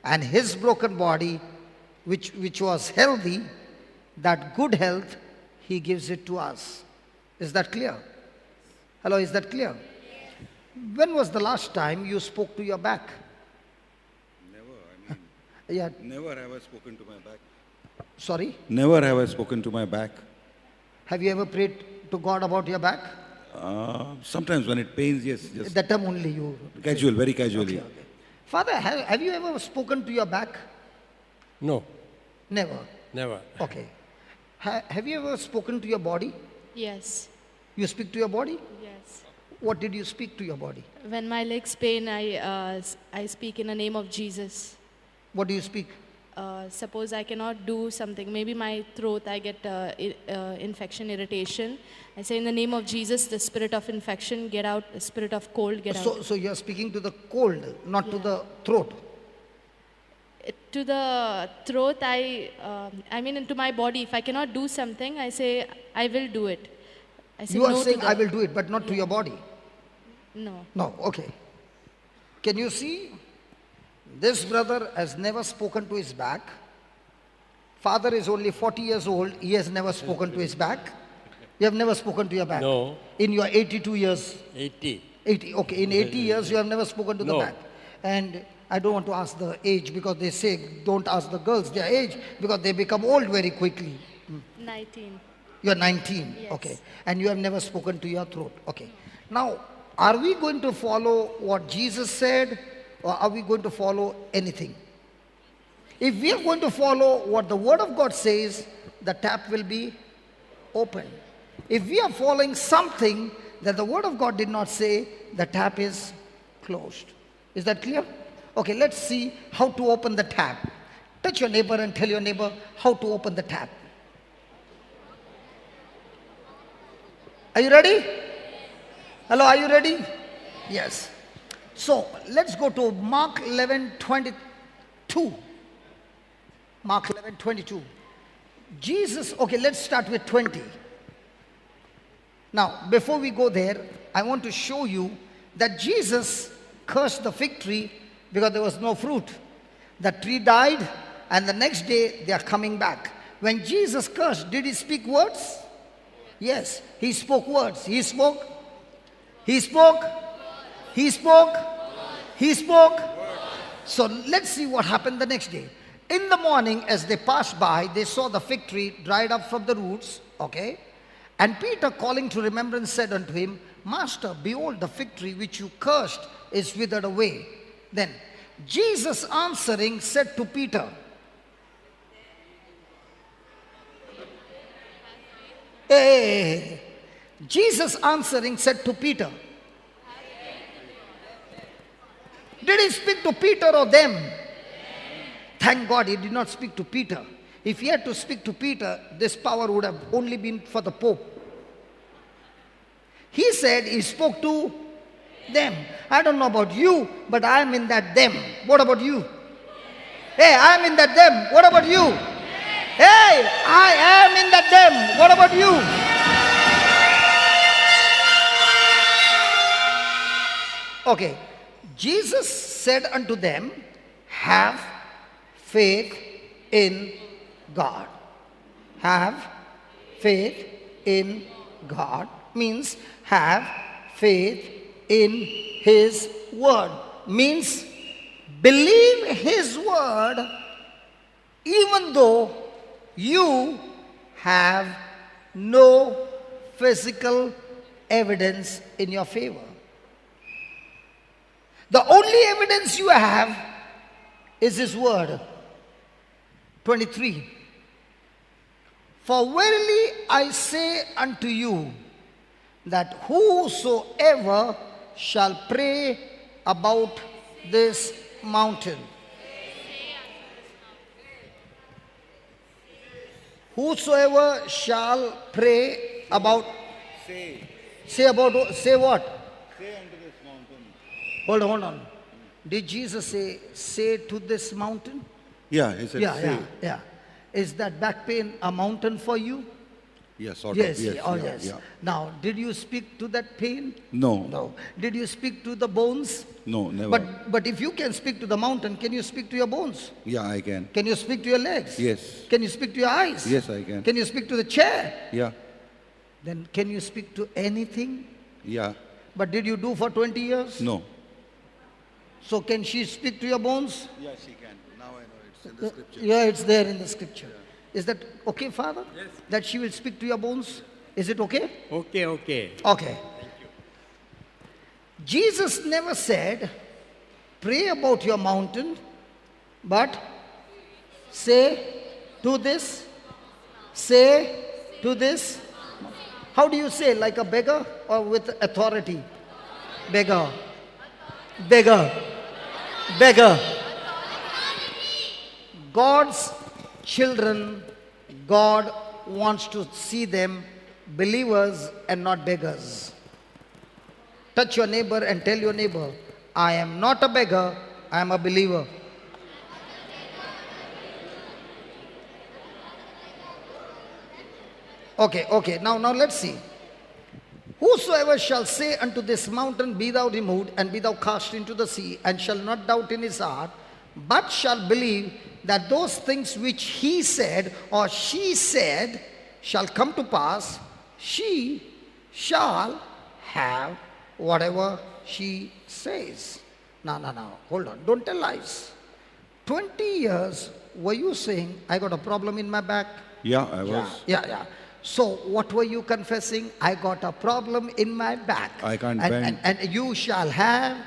and his broken body, which was healthy, that good health, he gives it to us. Is that clear? Hello, is that clear? When was the last time you spoke to your back? Never, Yeah, never have I spoken to my back. sorry? Never have I spoken to my back. Have you ever prayed to God about your back? Sometimes when it pains, yes, just That time only you. casual, very casually. Okay. Father, have you ever spoken to your back? No, Never. never. Okay. Have you ever spoken to your body? Yes, You speak to your body? yes. What did you speak to your body? When my legs pain, I speak in the name of Jesus. What do you speak? suppose I cannot do something, maybe my throat, I get infection, irritation. I say, in the name of Jesus, the spirit of infection, get out, the spirit of cold, get out. So you are speaking to the cold, not to the throat. To the throat, I mean into my body. If I cannot do something, I say, I will do it. I say You are no saying, to I will do it, but not to your body. No. No, okay. Can you see? This brother has never spoken to his back. Father is only 40 years old. He has never spoken to his back. You have never spoken to your back? No. In your 82 years? 80. 80, okay. In 80 years, you have never spoken to the No. back. And I don't want to ask the age because they say don't ask the girls their age because they become old very quickly. 19. You are 19, Yes. okay. And you have never spoken to your throat, okay. Now, are we going to follow what Jesus said or are we going to follow anything? If we are going to follow what the Word of God says, the tap will be open. If we are following something that the Word of God did not say, the tap is closed. Is that clear? Okay, let's see how to open the tap. Touch your neighbor and tell your neighbor how to open the tap. Are you ready? Hello, are you ready? Yes. So, let's go to Mark 11:22. Mark 11:22. Jesus, okay, let's start with 20. Now, before we go there, I want to show you that Jesus cursed the fig tree because there was no fruit. The tree died, and the next day they are coming back. When Jesus cursed, did he speak words? Yes, he spoke words. He spoke. So let's see what happened the next day. In the morning, as they passed by, they saw the fig tree dried up from the roots. Okay. And Peter, calling to remembrance, said unto him, Master, behold, the fig tree which you cursed is withered away. Then Jesus answering said to Peter, Hey, Jesus answering said to Peter. Did he speak to Peter or them? Thank God he did not speak to Peter. If he had to speak to Peter, this power would have only been for the Pope. He said he spoke to them. I don't know about you, but I am in that them. What about you? Hey, I am in that them. What about you? Hey, I am in that them. What about you? Okay. Jesus said unto them, have faith in God. Have faith in God means have faith in His word. Means believe His word even though you have no physical evidence in your favor. The only evidence you have is His word. 23. For verily I say unto you, that whosoever shall pray about this mountain, whosoever shall pray about, say what? Say unto this mountain. Hold on. Did Jesus say to this mountain? Yeah, he said, say. Yeah. Is that back pain a mountain for you? Yes, sort Yes, of. Yes, yes. yeah. Now, did you speak to that pain? No. No. Did you speak to the bones? No, never. But if you can speak to the mountain, can you speak to your bones? Yeah, I can. Can you speak to your legs? Yes. Can you speak to your eyes? Yes, I can. Can you speak to the chair? Yeah. Then can you speak to anything? Yeah. But did you do for 20 years? No. So can she speak to your bones? Yeah, she can. Now I know it's in the scripture. Yeah, it's there in the scripture. Is that okay, Father? Yes. That she will speak to your bones? Is it okay? Okay, okay. Okay. Jesus never said, pray about your mountain, but say to this, say to this. How do you say, like a beggar or with authority? Beggar. Beggar. Beggar. God's children, God wants to see them believers and not beggars. Touch your neighbor and tell your neighbor, I am not a beggar, I am a believer. Okay, now let's see. Whosoever shall say unto this mountain, be thou removed, and be thou cast into the sea, and shall not doubt in his heart, but shall believe that those things which he said or she said shall come to pass, she shall have whatever she says. Now, hold on, don't tell lies. 20 years were you saying, I got a problem in my back? Yeah, I was. Yeah. So what were you confessing? I got a problem in my back. I can't bend. And you shall have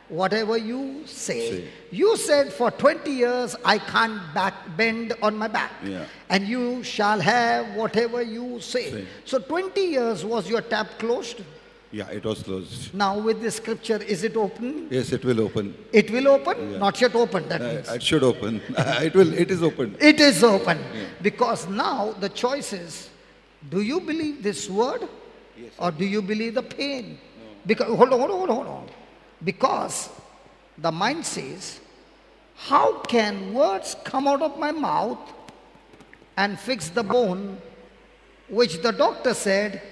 whatever you say. You said for 20 years, I can't bend on my back. Yeah. And you shall have whatever you say. So 20 years was your tap closed? Yeah, it was closed. Now with this scripture, is it open? Yes, it will open. It will open? Yeah. Not yet open, that means. It should open. It is open. It is open. Yeah. Because now the choice is, do you believe this word? Yes. Or do you believe the pain? No. Because, hold on. Because the mind says, how can words come out of my mouth and fix the bone which the doctor said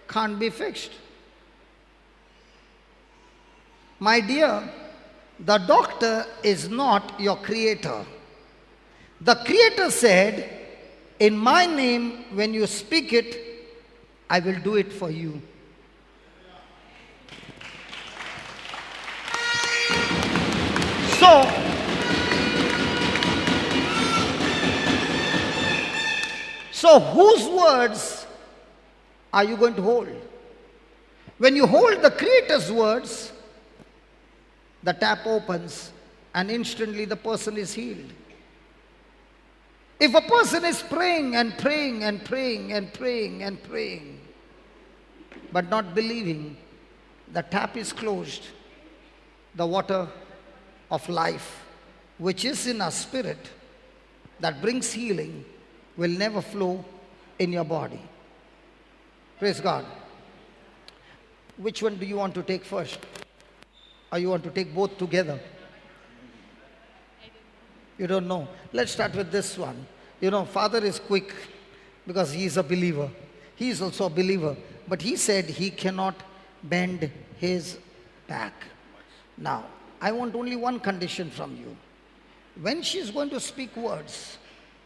can't be fixed? My dear, the doctor is not your creator. The creator said, in my name, when you speak it, I will do it for you. So whose words are you going to hold? When you hold the Creator's words, the tap opens and instantly the person is healed. If a person is praying and praying and praying and praying and praying, but not believing, the tap is closed. The water of life, which is in our spirit, that brings healing, will never flow in your body. Praise God. Which one do you want to take first? Or you want to take both together? You don't know. Let's start with this one. You know, Father is quick because he is a believer. He is also a believer. But he said he cannot bend his back. Now, I want only one condition from you. When she is going to speak words,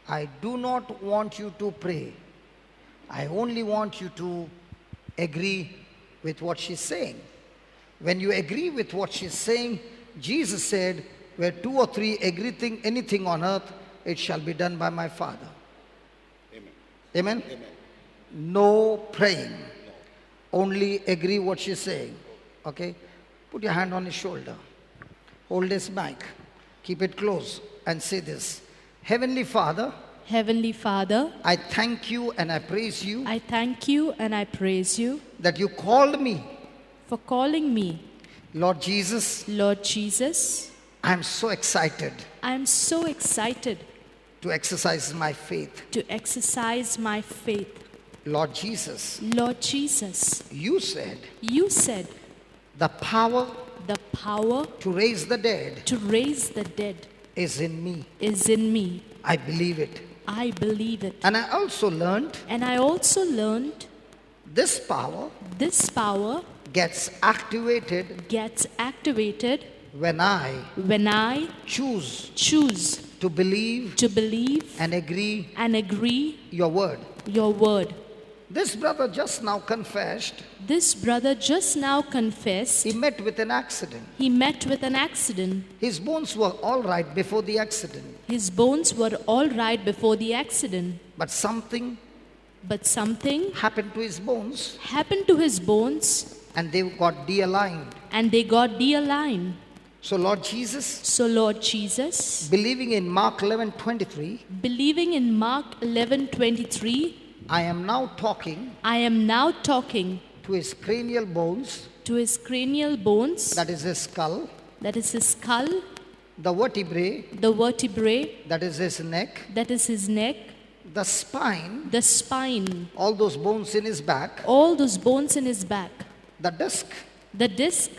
I do not want you to pray. I only want you to agree with what she's saying. When you agree with what she's saying, Jesus said, where two or three agree anything on earth, it shall be done by my Father. Amen. Amen? Amen. No praying. No. Only agree what she's saying. Okay? Put your hand on his shoulder. Hold his mic. Keep it close and say this. Heavenly Father, Heavenly Father, I thank you and I praise you I thank you and I praise you that you called me. for calling me. Lord Jesus, Lord Jesus, I'm so excited I am so excited to exercise my faith. to exercise my faith. Lord Jesus, Lord Jesus, you said you said the power the power to raise the dead to raise the dead is in me. is in me. I believe it. I believe it. And I also learned And I also learned this power this power gets activated gets activated when I when I choose choose to believe to believe and agree and agree your word. your word. This brother just now confessed This brother just now confessed he met with an accident. he met with an accident. His bones were all right before the accident, His bones were all right before the accident, but something but something happened to his bones happened to his bones and they got de-aligned. and they got de-aligned. So Lord Jesus, So Lord Jesus, believing in Mark 11:23, believing in Mark 11:23, I am now talking I am now talking to his cranial bones, to his cranial bones, that is his skull, that is his skull, the vertebrae, that is his neck, that is his neck, the spine, the spine, all those bones in his back, all those bones in his back, the disc, the disc,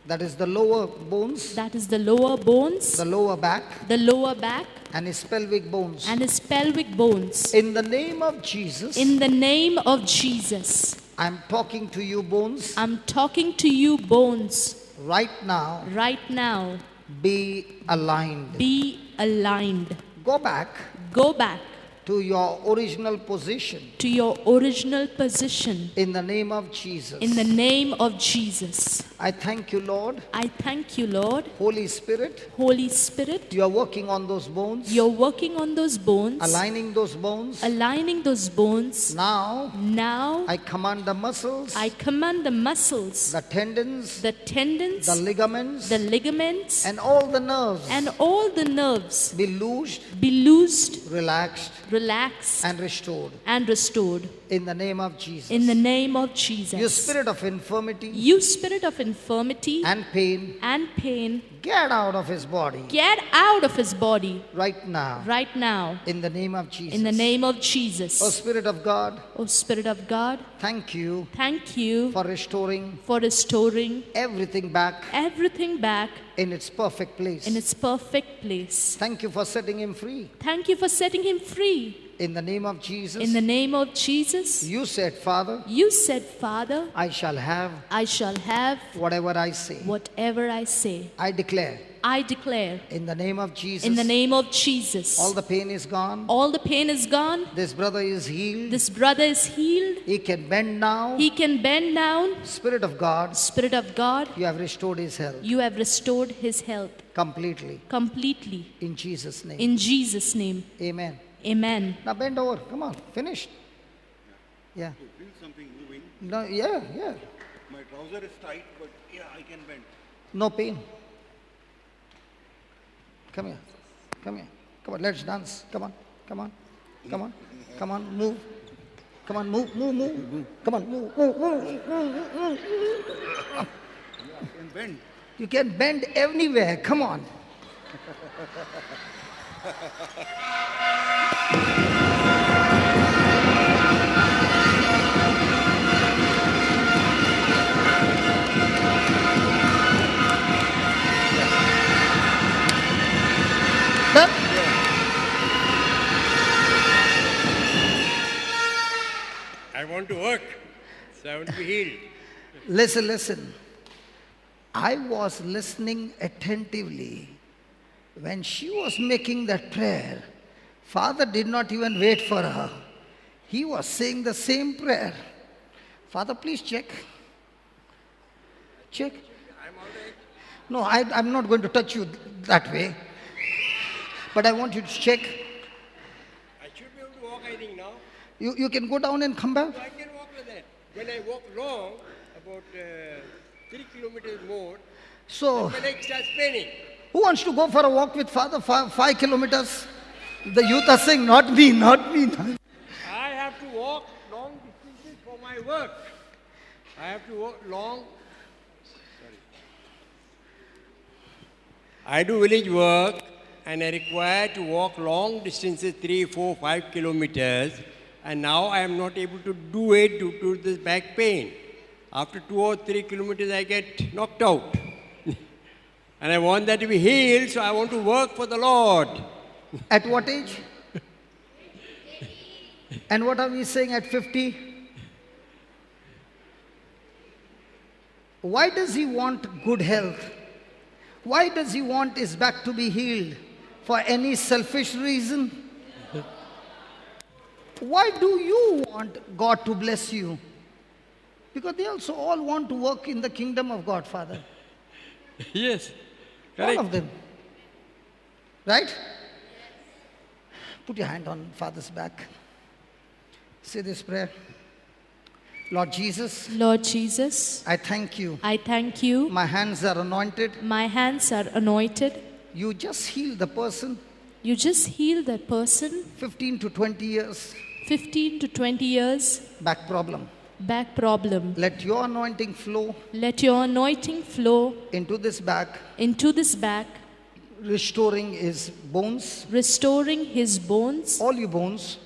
that is the lower bones, that is the lower bones, the lower back, the lower back, and his pelvic bones. and his pelvic bones. In the name of Jesus, In the name of Jesus, I'm talking to you, bones. I'm talking to you, bones. Right now, Right now, be aligned. be aligned. Go back Go back to your original position to your original position in the name of Jesus. in the name of Jesus. I thank you, Lord. I thank you, Lord. Holy Spirit, Holy Spirit, you are working on those bones, you're working on those bones, aligning those bones. aligning those bones. Now, Now, I command the muscles, I command the muscles, the tendons, the tendons, the ligaments, the ligaments, and all the nerves and all the nerves be loosed, be loosed, relaxed, relaxed, and restored and restored in the name of Jesus. in the name of You Jesus. spirit of infirmity You spirit of infirmity and pain, and pain, get out of his body get out of his body right now right now in the name of Jesus. in the name of Oh Jesus. Spirit of God, Oh Spirit of God, thank you thank you for restoring for restoring everything back everything back in its perfect place. in its perfect place. Thank you for setting him free Thank you for setting him free in the name of Jesus. in the name of Jesus. You said, Father, You said, Father, I shall have I shall have whatever I say. whatever I say. I declare I declare in the name of Jesus, in the name of Jesus. all the pain is gone. All the pain is gone. This brother is healed. This brother is healed. He can bend now. He can bend down. Spirit of God, Spirit of God, you have restored his health you have restored his health completely completely. in Jesus' name. In Jesus' name. Amen. Amen. Now bend over. Come on. Finished. Yeah. Feel something moving. No, yeah, yeah. My trouser is tight, but yeah, I can bend. No pain. Come here. Come here. Come on. Let's dance. Come on. Come on. Come on. Come on. Move. Come on. Move. Move. Move. Come on. Move. Move. Move. I can bend. You can bend anywhere. Come on. Done? I want to work, so I want to be healed. Listen, listen. I was listening attentively. When she was making that prayer, Father did not even wait for her. He was saying the same prayer. Father, please check. Check. No, I'm not going to touch you that way. But I want you to check. I should be able to walk, I think, now. You can go down and come back. I can walk like that. When I walk long, about 3 kilometers more, So, my leg starts paining. who wants to go for a walk with Father 5 kilometers? The youth are saying, not me, not me. I have to walk long distances for my work. I have to walk long. Sorry. I do village work and I require to walk long distances, 3, 4, 5 kilometers. And now I am not able to do it due to this back pain. After 2 or 3 kilometers, I get knocked out. And I want that to be healed, so I want to work for the Lord. At what age? And what are we saying at 50? Why does he want good health? Why does he want his back to be healed? For any selfish reason? Why do you want God to bless you? Because they also all want to work in the kingdom of God, Father. Yes. All of them. Right? Put your hand on Father's back. Say this prayer. Lord Jesus, Lord Jesus, I thank you. I thank you. My hands are anointed. My hands are anointed. You just heal the person, You just heal that person, 15 to 20 years, 15 to 20 years, back problem. back problem. Let your anointing flow Let your anointing flow into this back, into this back, restoring his bones. restoring his bones, All you bones,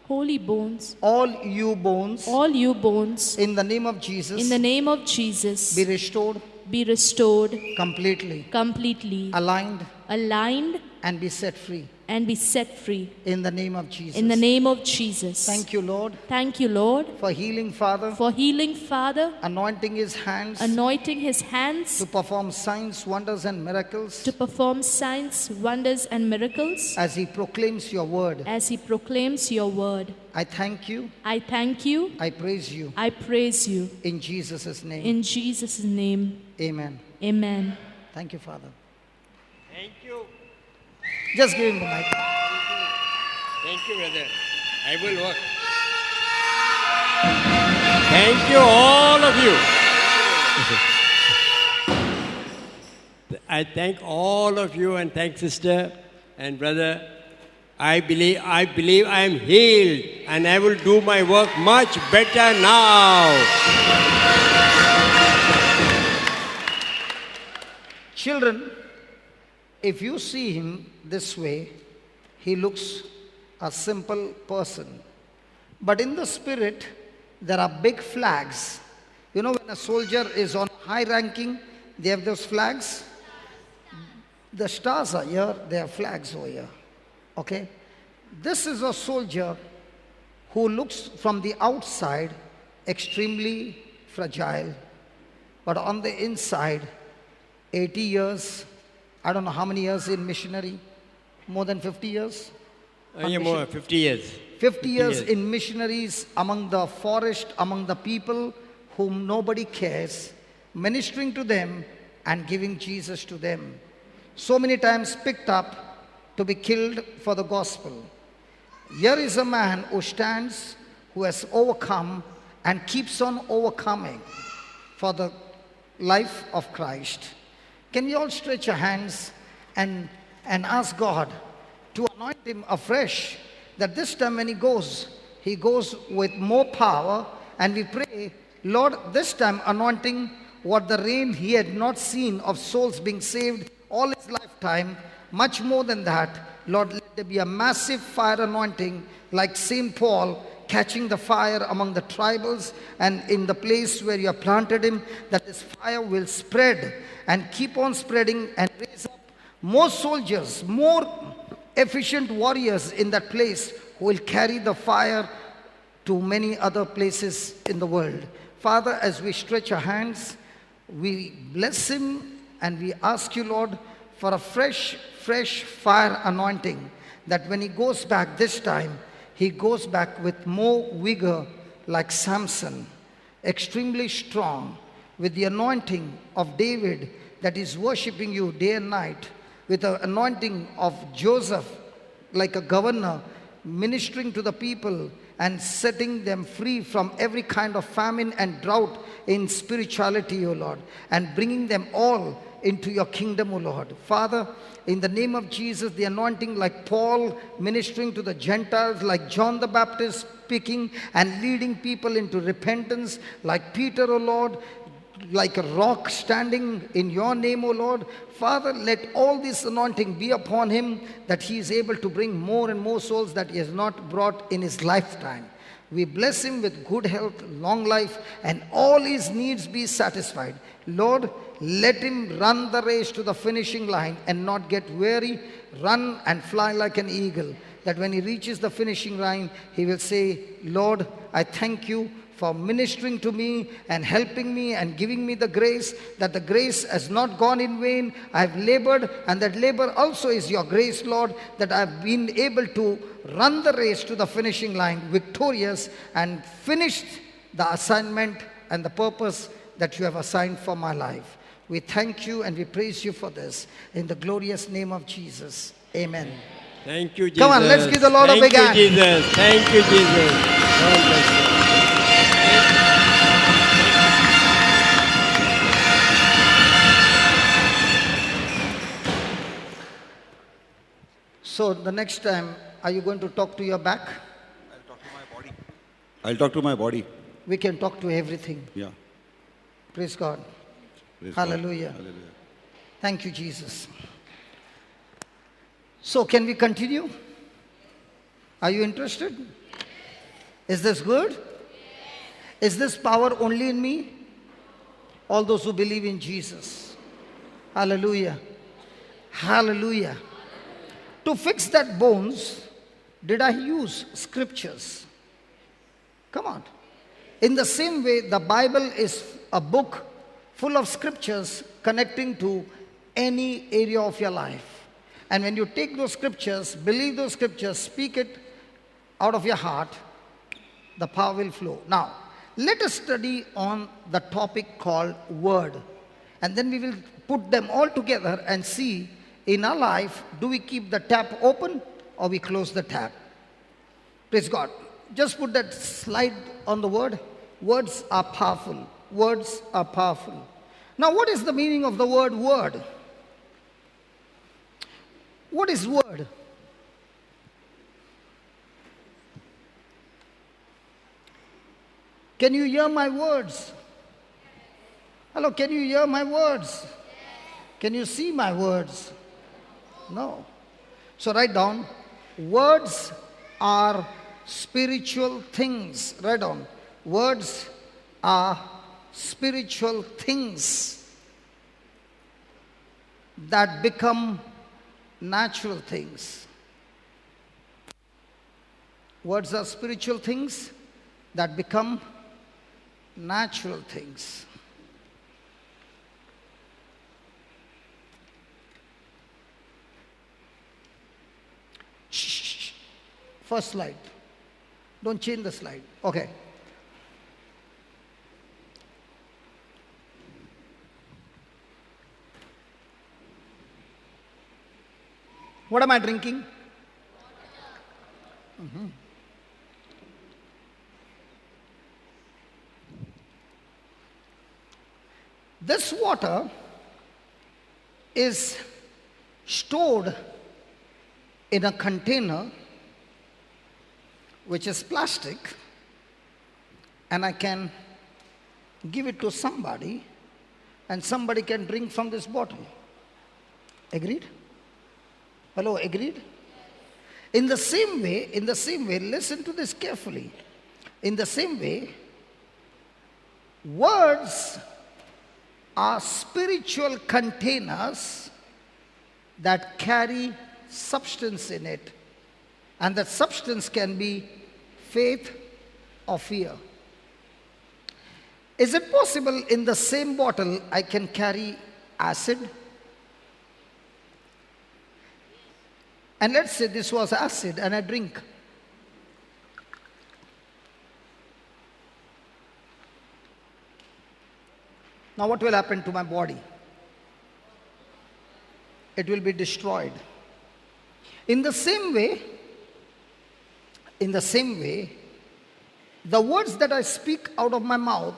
holy bones, all you bones, all you bones, in the name of Jesus, in the name of Jesus, be restored be restored completely, completely, aligned, aligned, and be set free. and be set free. In the name of Jesus. In the name of Jesus. Thank you, Lord, Thank you, Lord, for healing, Father, for healing, Father, anointing his hands anointing his hands to perform signs, wonders, and miracles to perform signs, wonders, and miracles as he proclaims your word. as he proclaims your word. I thank you. I thank you. I praise you. I praise you. In Jesus' name. In Jesus' name, Amen. amen. Thank you, Father. Thank you. Just give him the mic. Thank you, brother. I will work. Thank you, all of you. I thank all of you and thank sister and brother. I believe I am healed and I will do my work much better now. Children, if you see him this way, he looks a simple person. But in the spirit, there are big flags. You know, when a soldier is on high ranking, they have those flags. The stars are here, they have flags over here. Okay? This is a soldier who looks from the outside extremely fragile, but on the inside, 80 years, I don't know how many years in missionary, more than 50 years? Yeah, more, 50 years. 50 years in missionaries among the forest, among the people whom nobody cares, ministering to them and giving Jesus to them. So many times picked up to be killed for the gospel. Here is a man who stands, who has overcome and keeps on overcoming for the life of Christ. Can you all stretch your hands and ask God to anoint him afresh, that this time when he goes with more power, and we pray, Lord, this time anointing what the rain he had not seen of souls being saved all his lifetime, much more than that, Lord, let there be a massive fire anointing like St. Paul catching the fire among the tribals and in the place where you have planted him, that this fire will spread and keep on spreading and raise up more soldiers, more efficient warriors in that place who will carry the fire to many other places in the world. Father, as we stretch our hands, we bless him and we ask you, Lord, for a fresh fire anointing, that when he goes back this time, he goes back with more vigor like Samson, extremely strong, with the anointing of David that is worshiping you day and night, with the anointing of Joseph like a governor, ministering to the people and setting them free from every kind of famine and drought in spirituality, O Lord, and bringing them all into your kingdom, O Lord. Father, in the name of Jesus, the anointing like Paul ministering to the Gentiles, like John the Baptist speaking and leading people into repentance, like Peter, O Lord, like a rock standing in your name, O Lord. Father, let all this anointing be upon him, that he is able to bring more and more souls that he has not brought in his lifetime. We bless him with good health, long life, and all his needs be satisfied. Lord, let him run the race to the finishing line and not get weary, run and fly like an eagle, that when he reaches the finishing line, he will say, Lord, I thank you for ministering to me and helping me and giving me the grace, that the grace has not gone in vain. I have labored, and that labor also is your grace, Lord, that I have been able to run the race to the finishing line victorious and finished the assignment and the purpose that you have assigned for my life. We thank you and we praise you for this. In the glorious name of Jesus. Amen. Thank you, Jesus. Come on, let's give the Lord a big hand. Thank you, Jesus. Thank you, Jesus. God bless you. So the next time, are you going to talk to your back? I'll talk to my body. I'll talk to my body. We can talk to everything. Yeah. Praise God. Praise God. Hallelujah. Hallelujah. Thank you, Jesus. So, can we continue? Are you interested? Is this good? Is this power only in me? All those who believe in Jesus. Hallelujah. Hallelujah. To fix that bones, did I use scriptures? Come on. In the same way, the Bible is a book full of scriptures connecting to any area of your life. And when you take those scriptures, believe those scriptures, speak it out of your heart, the power will flow. Now, let us study on the topic called word. And then we will put them all together and see in our life, do we keep the tap open or we close the tap? Praise God. Just put that slide on the word. Words are powerful. Words are powerful. Now, what is the meaning of the word word? What is word? Can you hear my words? Hello, can you hear my words? Can you see my words? No. So write down, words are spiritual things. Write down, words are spiritual things that become natural things. Words are spiritual things that become natural things. Shh. First slide. Don't change the slide. Okay. What am I drinking? This water is stored in a container which is plastic, and I can give it to somebody and somebody can drink from this bottle. Agreed? Hello, agreed? In the same way, listen to this carefully. In the same way, words are spiritual containers that carry substance in it. And that substance can be faith or fear. Is it possible in the same bottle I can carry acid? And let's say this was acid and I drink. Now what will happen to my body? It will be destroyed. In the same way, the words that I speak out of my mouth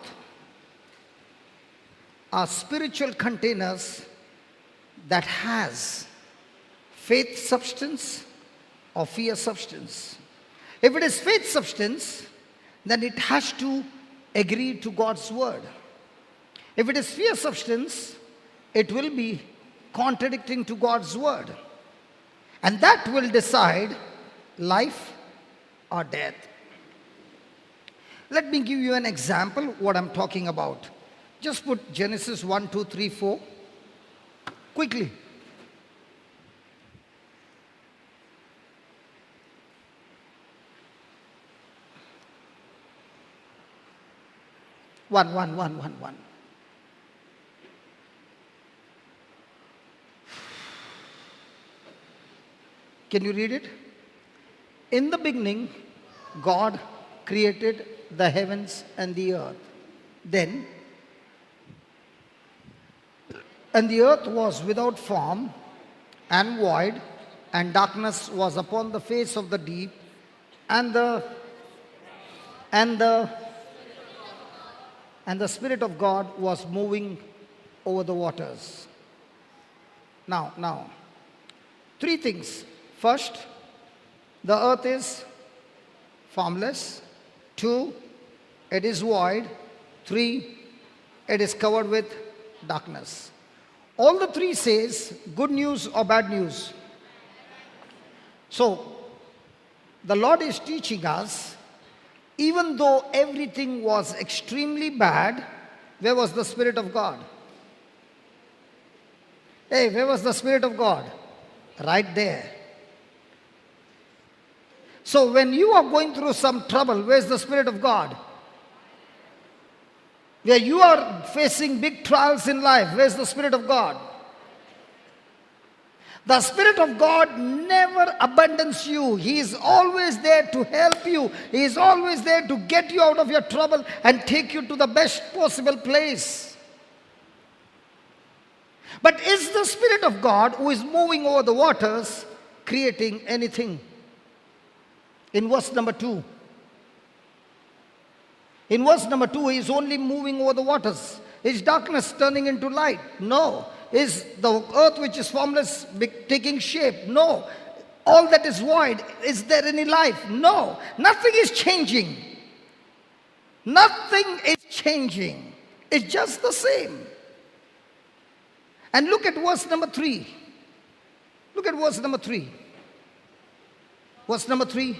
are spiritual containers that has faith substance or fear substance. If it is faith substance, then it has to agree to God's word. If it is fear substance, it will be contradicting to God's word. And that will decide life or death. Let me give you an example what I'm talking about. Just put Genesis 1, 2, 3, 4. Quickly. One. Can you read it? In the beginning, God created the heavens and the earth. Then, and the earth was without form and void, and darkness was upon the face of the deep, and the Spirit of God was moving over the waters. Now, three things. First, the earth is formless. 2, it is void. 3, it is covered with darkness. All the three says good news or bad news? So, the Lord is teaching us, even though everything was extremely bad, where was the Spirit of God? Hey, where was the Spirit of God? Right there. So when you are going through some trouble, where's the Spirit of God? Where you are facing big trials in life, where's the Spirit of God? The Spirit of God never abandons you. He is always there to help you. He is always there to get you out of your trouble and take you to the best possible place. But is the Spirit of God, who is moving over the waters, creating anything? In verse number 2. In verse number 2, he is only moving over the waters. Is darkness turning into light? No. Is the earth which is formless taking shape? No. All that is void, is there any life? No. Nothing is changing. Nothing is changing. It's just the same. And look at verse number 3. Look at verse number 3. Verse number 3.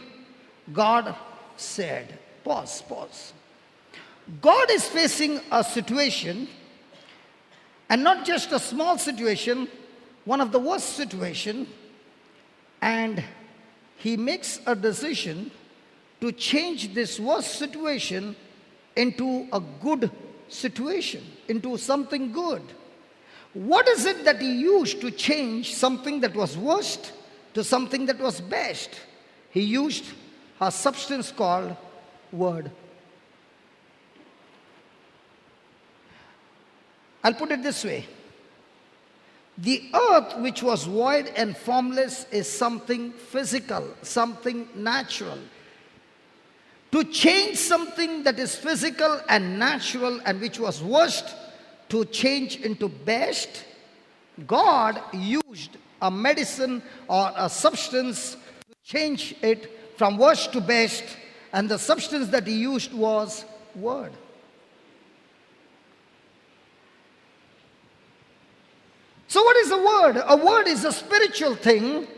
God said, pause. God is facing a situation, and not just a small situation, one of the worst situation, and he makes a decision to change this worst situation into a good situation, into something good. What is it that he used to change something that was worst to something that was best? He used a substance called word. I'll put it this way. The earth which was void and formless is something physical, something natural. To change something that is physical and natural and which was worst to change into best, God used a medicine or a substance to change it from worst to best, and the substance that he used was word. So what is a word? A word is a spiritual thing.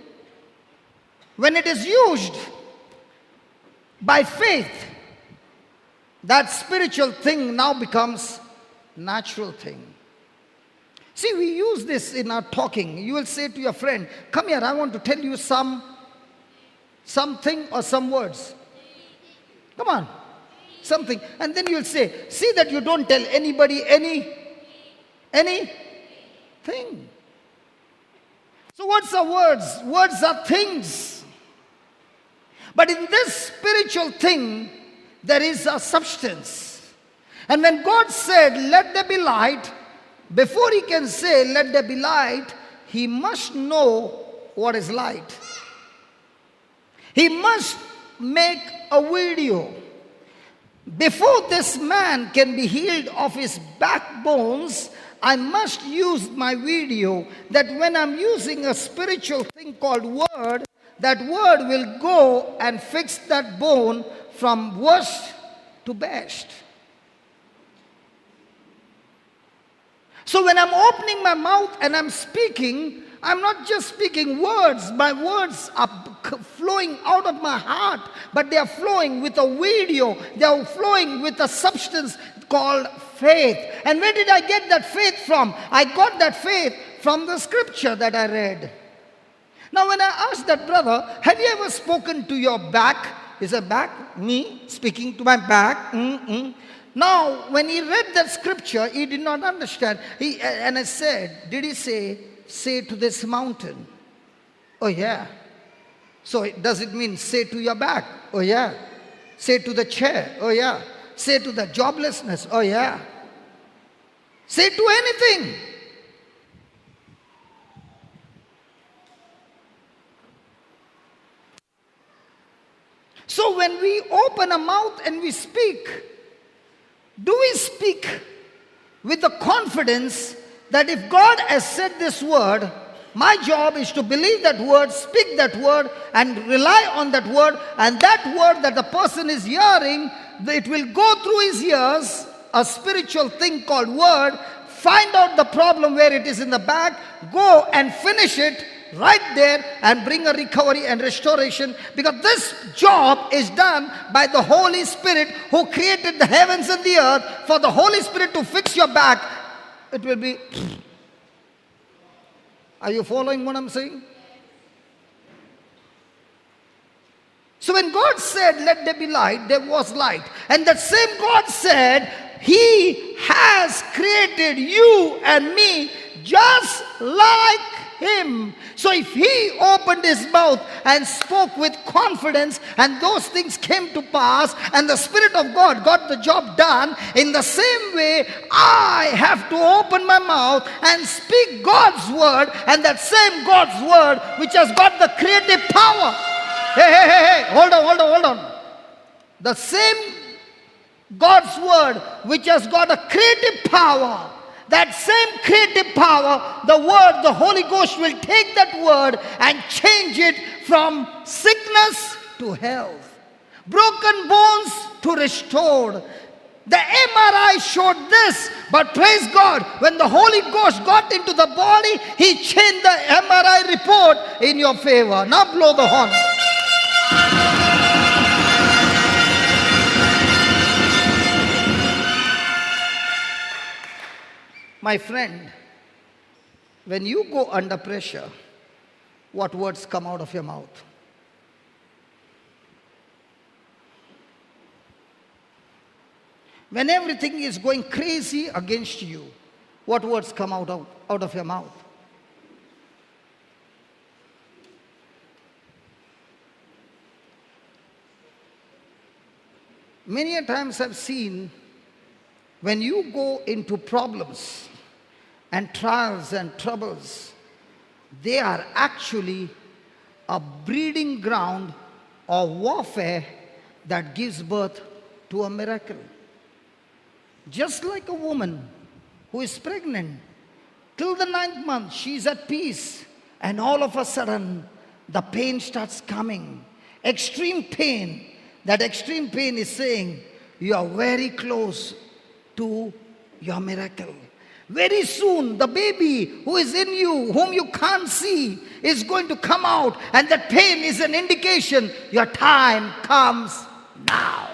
When it is used by faith, that spiritual thing now becomes natural thing. See, we use this in our talking. You will say to your friend, come here, I want to tell you something or some words. Come on, something. And then you'll say, see that you don't tell anybody anything. So what's are words? Words are things. But in this spiritual thing, there is a substance. And when God said, let there be light, before he can say, let there be light, he must know what is light. He must make a video. Before this man can be healed of his backbones, I must use my video, that when I'm using a spiritual thing called word, that word will go and fix that bone from worst to best. So when I'm opening my mouth and I'm speaking, I'm not just speaking words. My words are flowing out of my heart, but they are flowing with a video. They are flowing with a substance called faith. And where did I get that faith from? I got that faith from the scripture that I read. Now when I asked that brother, have you ever spoken to your back? He said, back? Me? Speaking to my back? Now, when he read that scripture, he did not understand. And I said, did he say to this mountain? Oh yeah. So does it mean say to your back? Oh yeah. Say to the chair? Oh yeah. Say to the joblessness? Oh yeah. Say to anything. So when we open a mouth and we speak, do we speak with the confidence that if God has said this word, my job is to believe that word, speak that word, and rely on that word, and that word that the person is hearing, it will go through his ears, a spiritual thing called word, find out the problem where it is in the back, go and finish it, right there and bring a recovery and restoration, because this job is done by the Holy Spirit who created the heavens and the earth. For the Holy Spirit to fix your back, it will be... Are you following what I'm saying? So when God said, let there be light, there was light. And that same God said, He has created you and me just like Him. So if He opened His mouth and spoke with confidence and those things came to pass and the Spirit of God got the job done, in the same way I have to open my mouth and speak God's word, and that same God's word which has got the creative power. Hey, hold on. The same God's word which has got a creative power, that same creative power, the word, the Holy Ghost will take that word and change it from sickness to health, broken bones to restored. The MRI showed this, but praise God, when the Holy Ghost got into the body, He changed the MRI report in your favor. Now blow the horn. My friend, when you go under pressure, what words come out of your mouth? When everything is going crazy against you, what words come out of your mouth? Many a times I've seen, when you go into problems and trials and troubles, they are actually a breeding ground of warfare that gives birth to a miracle. Just like a woman who is pregnant, till the 9th month she's at peace, and all of a sudden the pain starts coming. Extreme pain. That extreme pain is saying you are very close to your miracle. Very soon the baby who is in you, whom you can't see, is going to come out, and that pain is an indication your time comes now.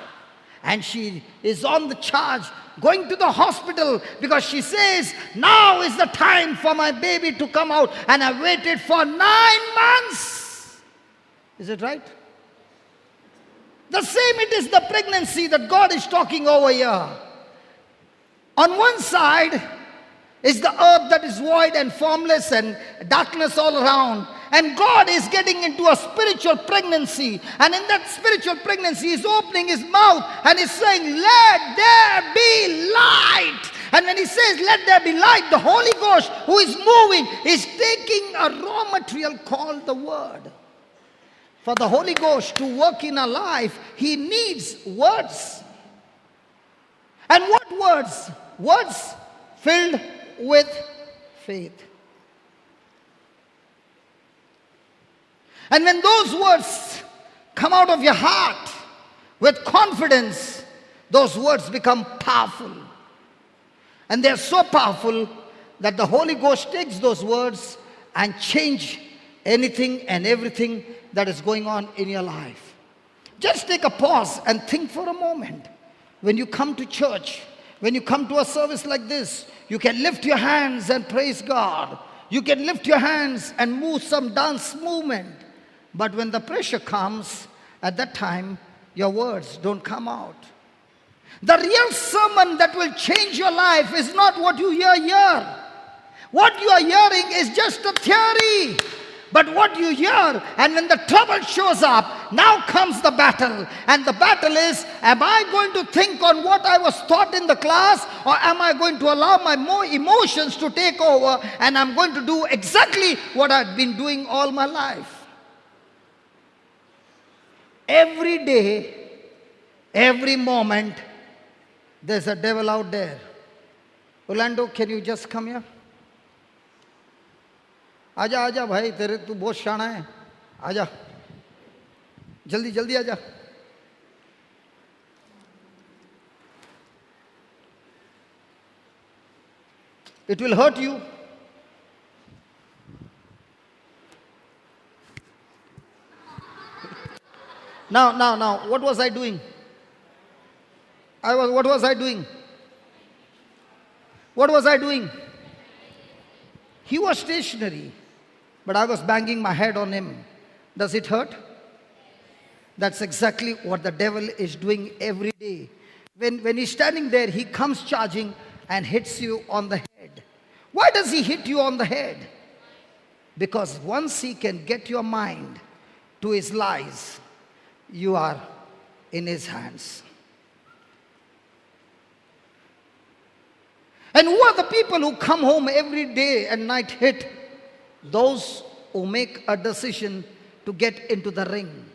And she is on the charge, going to the hospital, because she says, now is the time for my baby to come out, and I waited for 9 months. Is it right? The same it is the pregnancy that God is talking over here. On one side is the earth that is void and formless and darkness all around. And God is getting into a spiritual pregnancy. And in that spiritual pregnancy, He's opening His mouth and He's saying, let there be light. And when He says, let there be light, the Holy Ghost who is moving is taking a raw material called the Word. For the Holy Ghost to work in our life, He needs words. And what words? Words filled with faith. And when those words come out of your heart with confidence, those words become powerful. And they're so powerful that the Holy Ghost takes those words and change anything and everything that is going on in your life. Just take a pause and think for a moment. When you come to church, when you come to a service like this, you can lift your hands and praise God. You can lift your hands and move some dance movement. But when the pressure comes, at that time, your words don't come out. The real sermon that will change your life is not what you hear here. What you are hearing is just a theory. But what you hear, and when the trouble shows up, now comes the battle. And the battle is, am I going to think on what I was taught in the class, or am I going to allow my emotions to take over, and I'm going to do exactly what I've been doing all my life? Every day, every moment, there's a devil out there. Orlando, can you just come here? आजा आजा भाई, तेरे तू बहुत शाना है, आजा जल्दी जल्दी आजा. It will hurt you. Now, what was I doing? What was I doing? What was I doing? He was stationary, but I was banging my head on him. Does it hurt? That's exactly what the devil is doing every day. When he's standing there, he comes charging and hits you on the head. Why does he hit you on the head? Because once he can get your mind to his lies, you are in his hands. And who are the people who come home every day and night hit? Those who make a decision to get into the ring.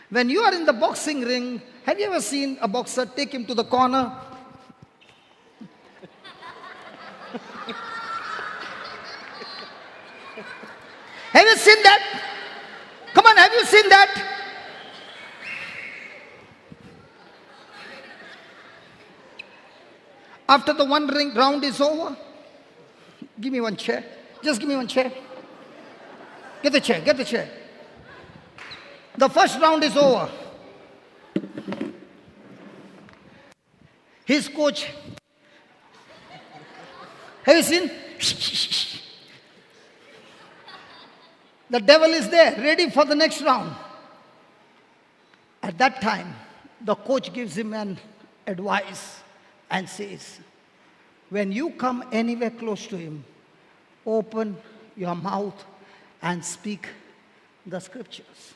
When you are in the boxing ring, have you ever seen a boxer take him to the corner? Have you seen that? Come on, have you seen that? After the one round is over, give me one chair. Just give me one chair. Get the chair, get the chair. The first round is over. His coach, have you seen? The devil is there, ready for the next round. At that time, the coach gives him an advice and says, when you come anywhere close to him, open your mouth and speak the scriptures.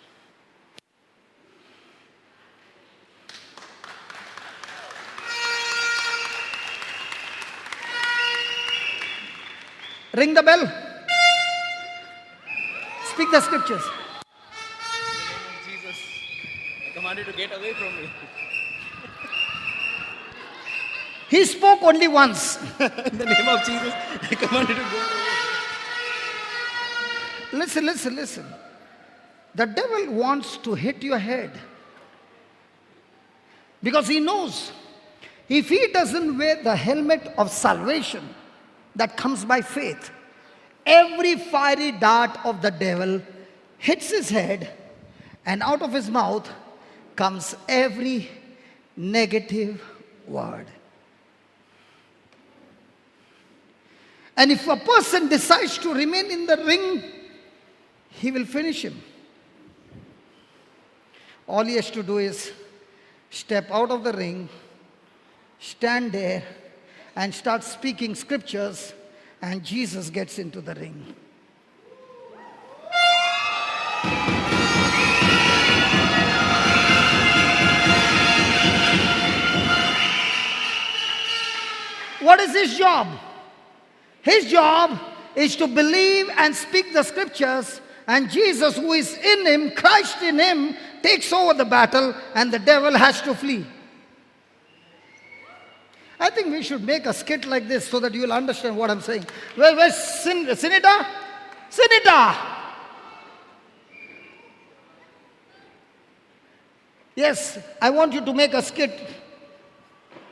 Ring the bell. Speak the scriptures. Jesus, I command you to get away from me. He spoke only once. In the name of Jesus, I command you to go away. Listen. The devil wants to hit your head. Because he knows if he doesn't wear the helmet of salvation that comes by faith, every fiery dart of the devil hits his head, and out of his mouth comes every negative word. And if a person decides to remain in the ring, he will finish him. All he has to do is step out of the ring, stand there, and start speaking scriptures, and Jesus gets into the ring. What is his job? His job is to believe and speak the scriptures, and Jesus, who is in him, Christ in him, takes over the battle, and the devil has to flee. I think we should make a skit like this so that you will understand what I'm saying. Where's Sinita? Sinita! Yes, I want you to make a skit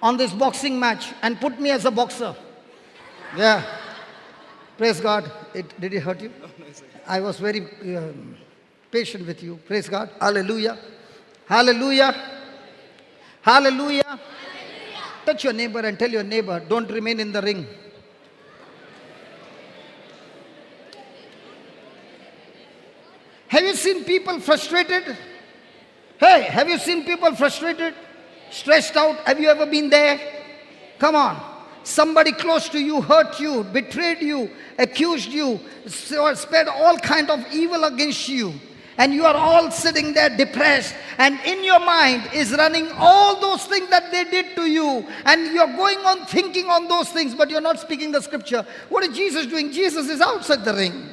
on this boxing match and put me as a boxer. Yeah. Praise God. Did it hurt you? I was very patient with you. Praise God. Hallelujah. Hallelujah. Hallelujah. Touch your neighbor and tell your neighbor, don't remain in the ring. Have you seen people frustrated? Hey, have you seen people frustrated? Stressed out? Have you ever been there? Come on. Somebody close to you hurt you, betrayed you, accused you, spread all kind of evil against you. And you are all sitting there depressed, and in your mind is running all those things that they did to you, and you're going on thinking on those things, but you're not speaking the scripture. What is Jesus doing? Jesus is outside the ring.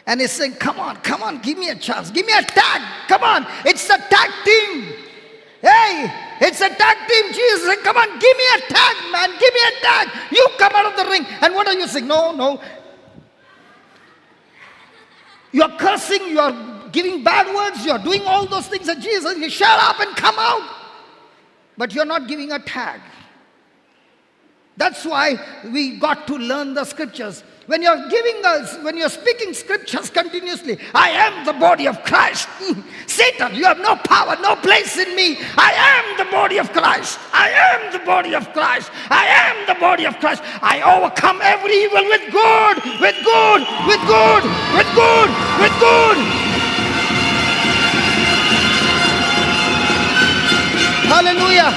And he's saying, come on, give me a chance, give me a tag, come on, it's a tag team. Hey, it's a tag team. Jesus said, come on, give me a tag, man, give me a tag. You come out of the ring. And what are you saying? No. You're cursing, you're giving bad words, you're doing all those things. And Jesus says, shut up and come out. But you're not giving a tag. That's why we got to learn the scriptures. when you're giving us, when you're speaking scriptures continuously, I am the body of Christ. Satan, you have no power, no place in me. I am the body of Christ. I am the body of Christ. I am the body of Christ. I overcome every evil with good, with good, with good, with good, with good. Hallelujah.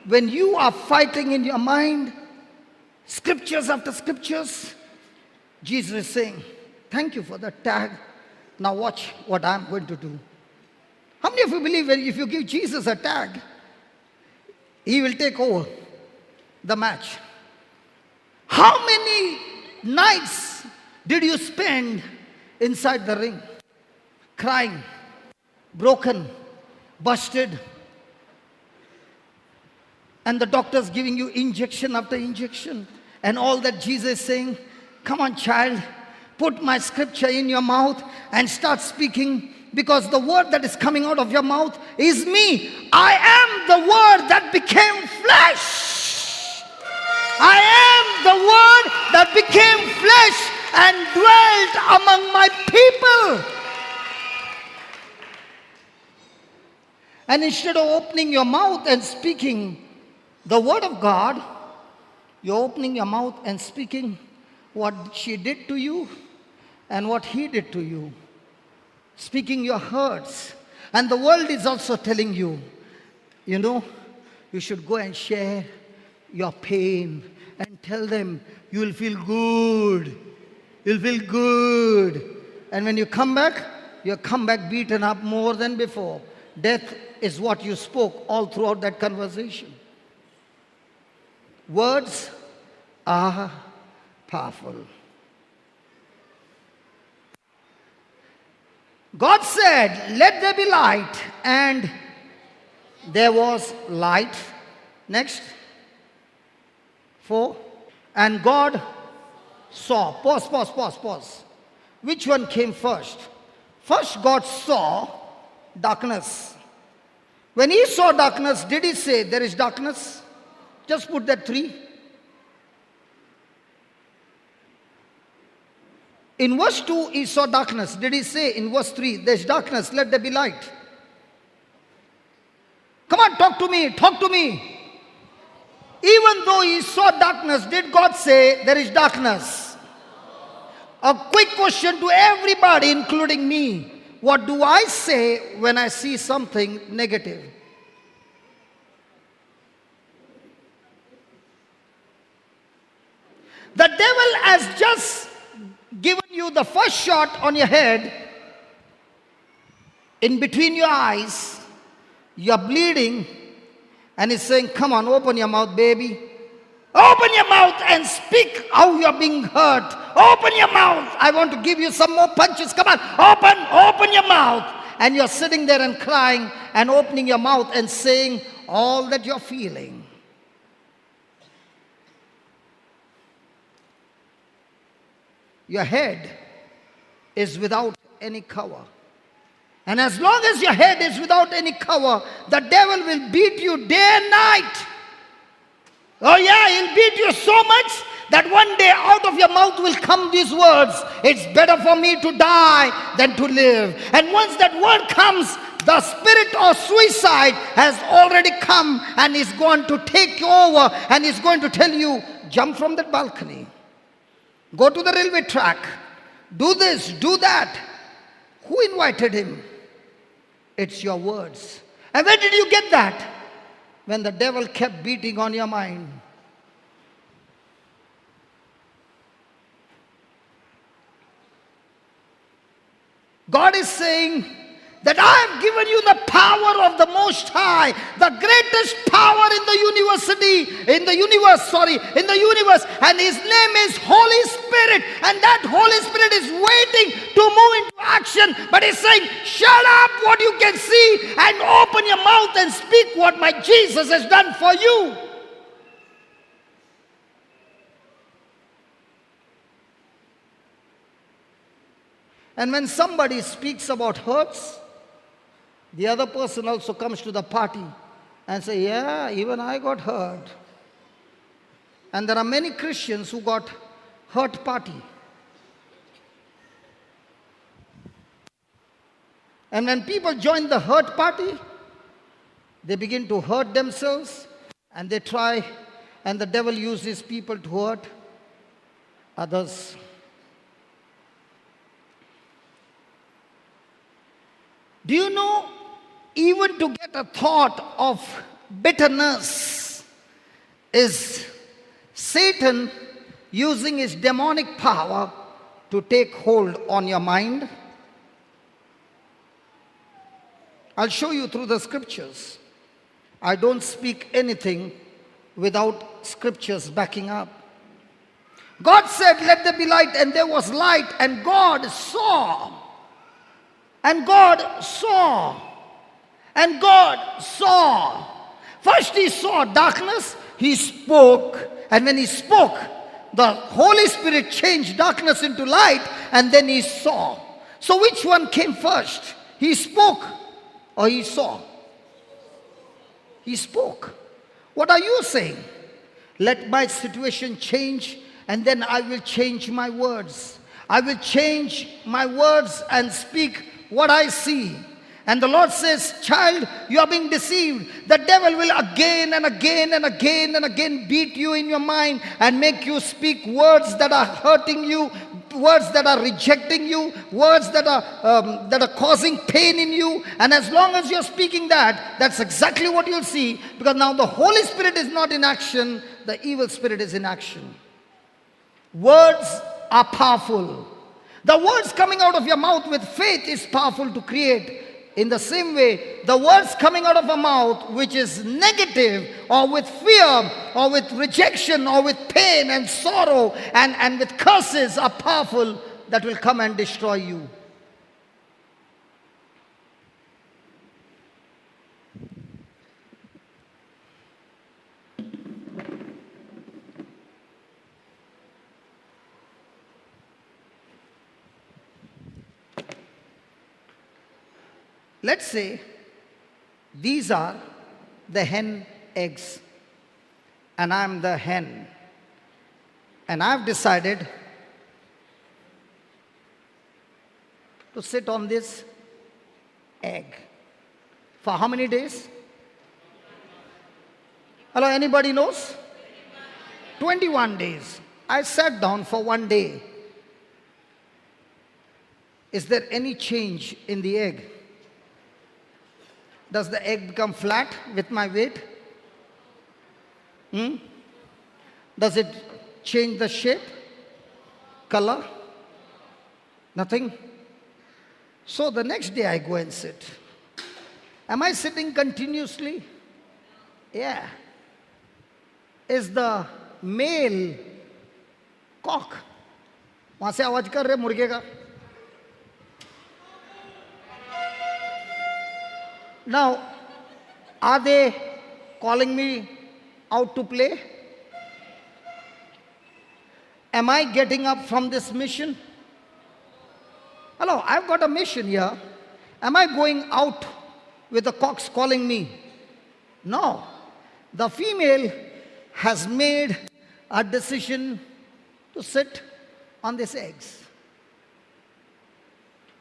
When you are fighting in your mind, scriptures after scriptures, Jesus is saying, thank you for that tag. Now watch what I'm going to do. How many of you believe that if you give Jesus a tag, he will take over the match? How many nights did you spend inside the ring? Crying, broken, busted, and the doctor's giving you injection after injection, and all that Jesus is saying, come on child, put my scripture in your mouth and start speaking, because the word that is coming out of your mouth is me. I am the word that became flesh. I am the word that became flesh and dwelt among my people. And instead of opening your mouth and speaking the word of God, you're opening your mouth and speaking what she did to you and what he did to you. Speaking your hurts. And the world is also telling you, you know, you should go and share your pain and tell them you will feel good. You'll feel good. And when you come back beaten up more than before. Death is what you spoke all throughout that conversation. Words are powerful. God said, let there be light, and there was light. Next. 4. And God saw. Pause. Which one came first? First God saw darkness. When he saw darkness, did he say there is darkness? Just put that 3. In verse 2, he saw darkness. Did he say in verse 3, there's darkness, let there be light? Come on, talk to me. Even though he saw darkness, did God say there is darkness? A quick question to everybody, including me. What do I say when I see something negative? The devil has just given you the first shot on your head, in between your eyes, you're bleeding, and he's saying, come on, open your mouth, baby. Open your mouth and speak how you're being hurt. Open your mouth. I want to give you some more punches. Come on, open your mouth. And you're sitting there and crying and opening your mouth and saying all that you're feeling. Your head is without any cover. And as long as your head is without any cover, the devil will beat you day and night. Oh yeah, he'll beat you so much that one day out of your mouth will come these words, it's better for me to die than to live. And once that word comes, the spirit of suicide has already come and is going to take you over and is going to tell you, jump from that balcony. Go to the railway track. Do this, do that. Who invited him? It's your words. And where did you get that? When the devil kept beating on your mind. God is saying that I have given you the power of the Most High, the greatest power in the universe, and His name is Holy Spirit, and that Holy Spirit is waiting to move into action, but He's saying, shut up what you can see and open your mouth and speak what my Jesus has done for you. And when somebody speaks about hurts, the other person also comes to the party and say, yeah, even I got hurt. And there are many Christians who got hurt party. And when people join the hurt party, they begin to hurt themselves, and they try, and the devil uses people to hurt others. Do you know, even to get a thought of bitterness is Satan using his demonic power to take hold on your mind? I'll show you through the scriptures. I don't speak anything without scriptures backing up. God said, let there be light, and there was light, and God saw. And God saw. And God saw. First he saw darkness, he spoke, and when he spoke, the Holy Spirit changed darkness into light, and then he saw. So which one came first? He spoke or he saw? He spoke. What are you saying? Let my situation change, and then I will change my words. I will change my words and speak what I see. And the Lord says, child, you are being deceived. The devil will again and again and again and again beat you in your mind and make you speak words that are hurting you, words that are rejecting you, words that are causing pain in you. And as long as you're speaking that, that's exactly what you'll see, because now the Holy Spirit is not in action, the evil spirit is in action. Words are powerful. The words coming out of your mouth with faith is powerful to create. In the same way, the words coming out of a mouth which is negative, or with fear, or with rejection, or with pain and sorrow, and with curses, are powerful, that will come and destroy you. Let's say these are the hen eggs, and I'm the hen, and I've decided to sit on this egg for how many days? Hello, anybody knows? 21 days. I sat down for one day. Is there any change in the egg? Does the egg become flat with my weight? Does it change the shape, color? Nothing. So the next day I go and sit. Am I sitting continuously? Yeah. Is the male cock, वहां से आवाज कर रहे मुर्गे का? Now, are they calling me out to play? Am I getting up from this mission? Hello, I've got a mission here. Am I going out with the cocks calling me? No. The female has made a decision to sit on these eggs.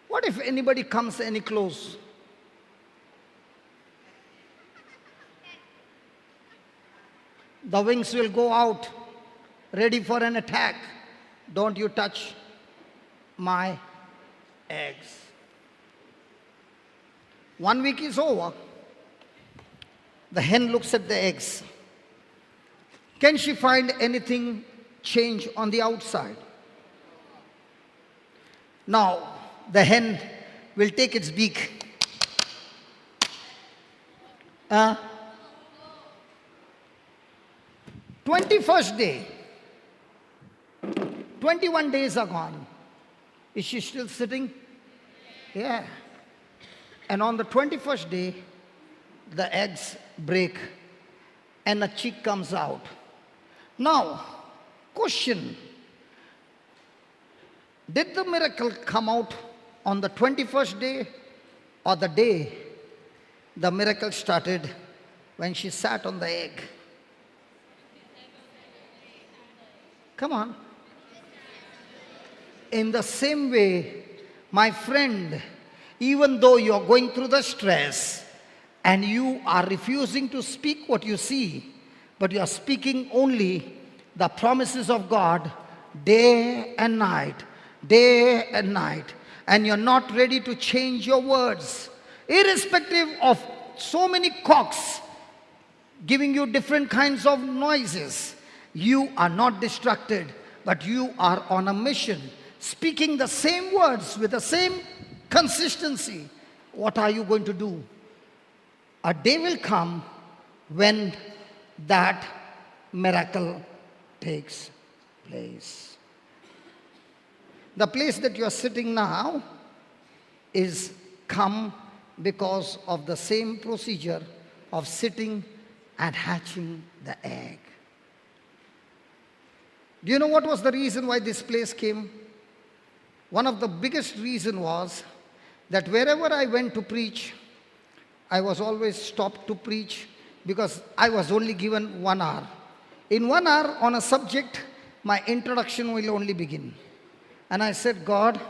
What if anybody comes any close? The wings will go out, ready for an attack. Don't you touch my eggs. 1 week is over. The hen looks at the eggs. Can she find anything change on the outside? Now, the hen will take its beak. 21st day, 21 days are gone. Is she still sitting? Yeah. And on the 21st day, the eggs break and a chick comes out. Now, question. Did the miracle come out on the 21st day or the day the miracle started when she sat on the egg? Come on. In the same way, my friend, even though you are going through the stress and you are refusing to speak what you see, but you are speaking only the promises of God day and night, and you're not ready to change your words, irrespective of so many cocks giving you different kinds of noises, you are not distracted, but you are on a mission, speaking the same words with the same consistency. What are you going to do? A day will come when that miracle takes place. The place that you are sitting now is come because of the same procedure of sitting and hatching the egg. Do you know what was the reason why this place came? One of the biggest reason was that wherever I went to preach, I was always stopped to preach because I was only given 1 hour. In 1 hour on a subject, my introduction will only begin. And I said, God,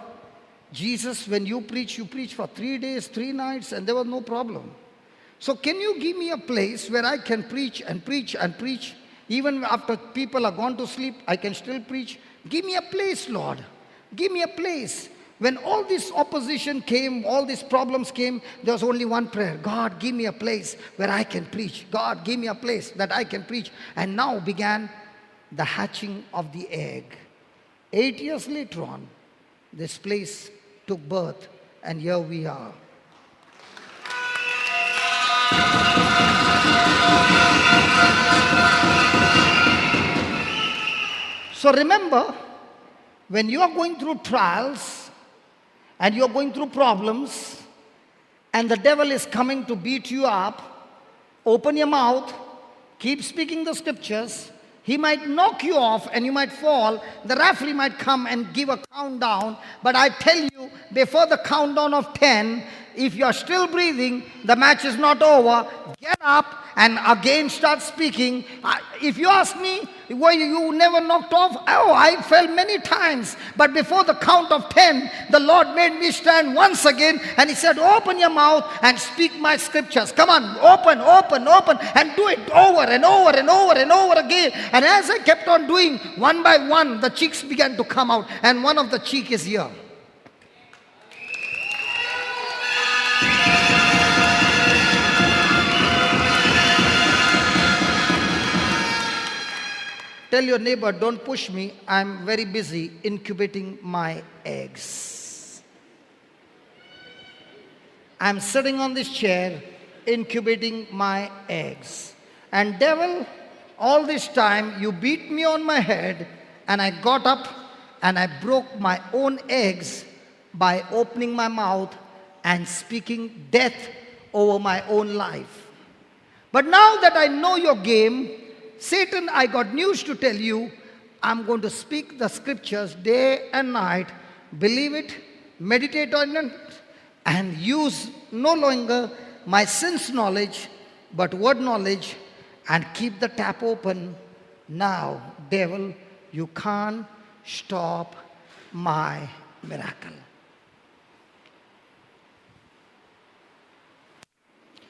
Jesus, when you preach for 3 days, 3 nights, and there was no problem. So can you give me a place where I can preach and preach and preach? Even after people are gone to sleep, I can still preach. Give me a place, Lord. Give me a place. When all this opposition came, all these problems came, there was only one prayer. God, give me a place where I can preach. God, give me a place that I can preach. And now began the hatching of the egg. 8 years later on, this place took birth, and here we are. So remember, when you are going through trials and you are going through problems and the devil is coming to beat you up, open your mouth, keep speaking the scriptures. He might knock you off and you might fall. The referee might come and give a countdown. But I tell you, before the countdown of 10, if you are still breathing, the match is not over. Get up and again start speaking. If you ask me, were you never knocked off? Oh, I fell many times. But before the count of 10, the Lord made me stand once again. And He said, open your mouth and speak my scriptures. Come on, open. And do it over and over and over and over again. And as I kept on doing, one by one, the cheeks began to come out. And one of the cheek is here. Tell your neighbor, don't push me. I'm very busy incubating my eggs. I'm sitting on this chair incubating my eggs. And devil, all this time you beat me on my head, and I got up and I broke my own eggs by opening my mouth and speaking death over my own life. But now that I know your game, Satan, I got news to tell you. I'm going to speak the scriptures day and night. Believe it, meditate on it, and use no longer my sense knowledge, but word knowledge, and keep the tap open. Now, devil, you can't stop my miracle.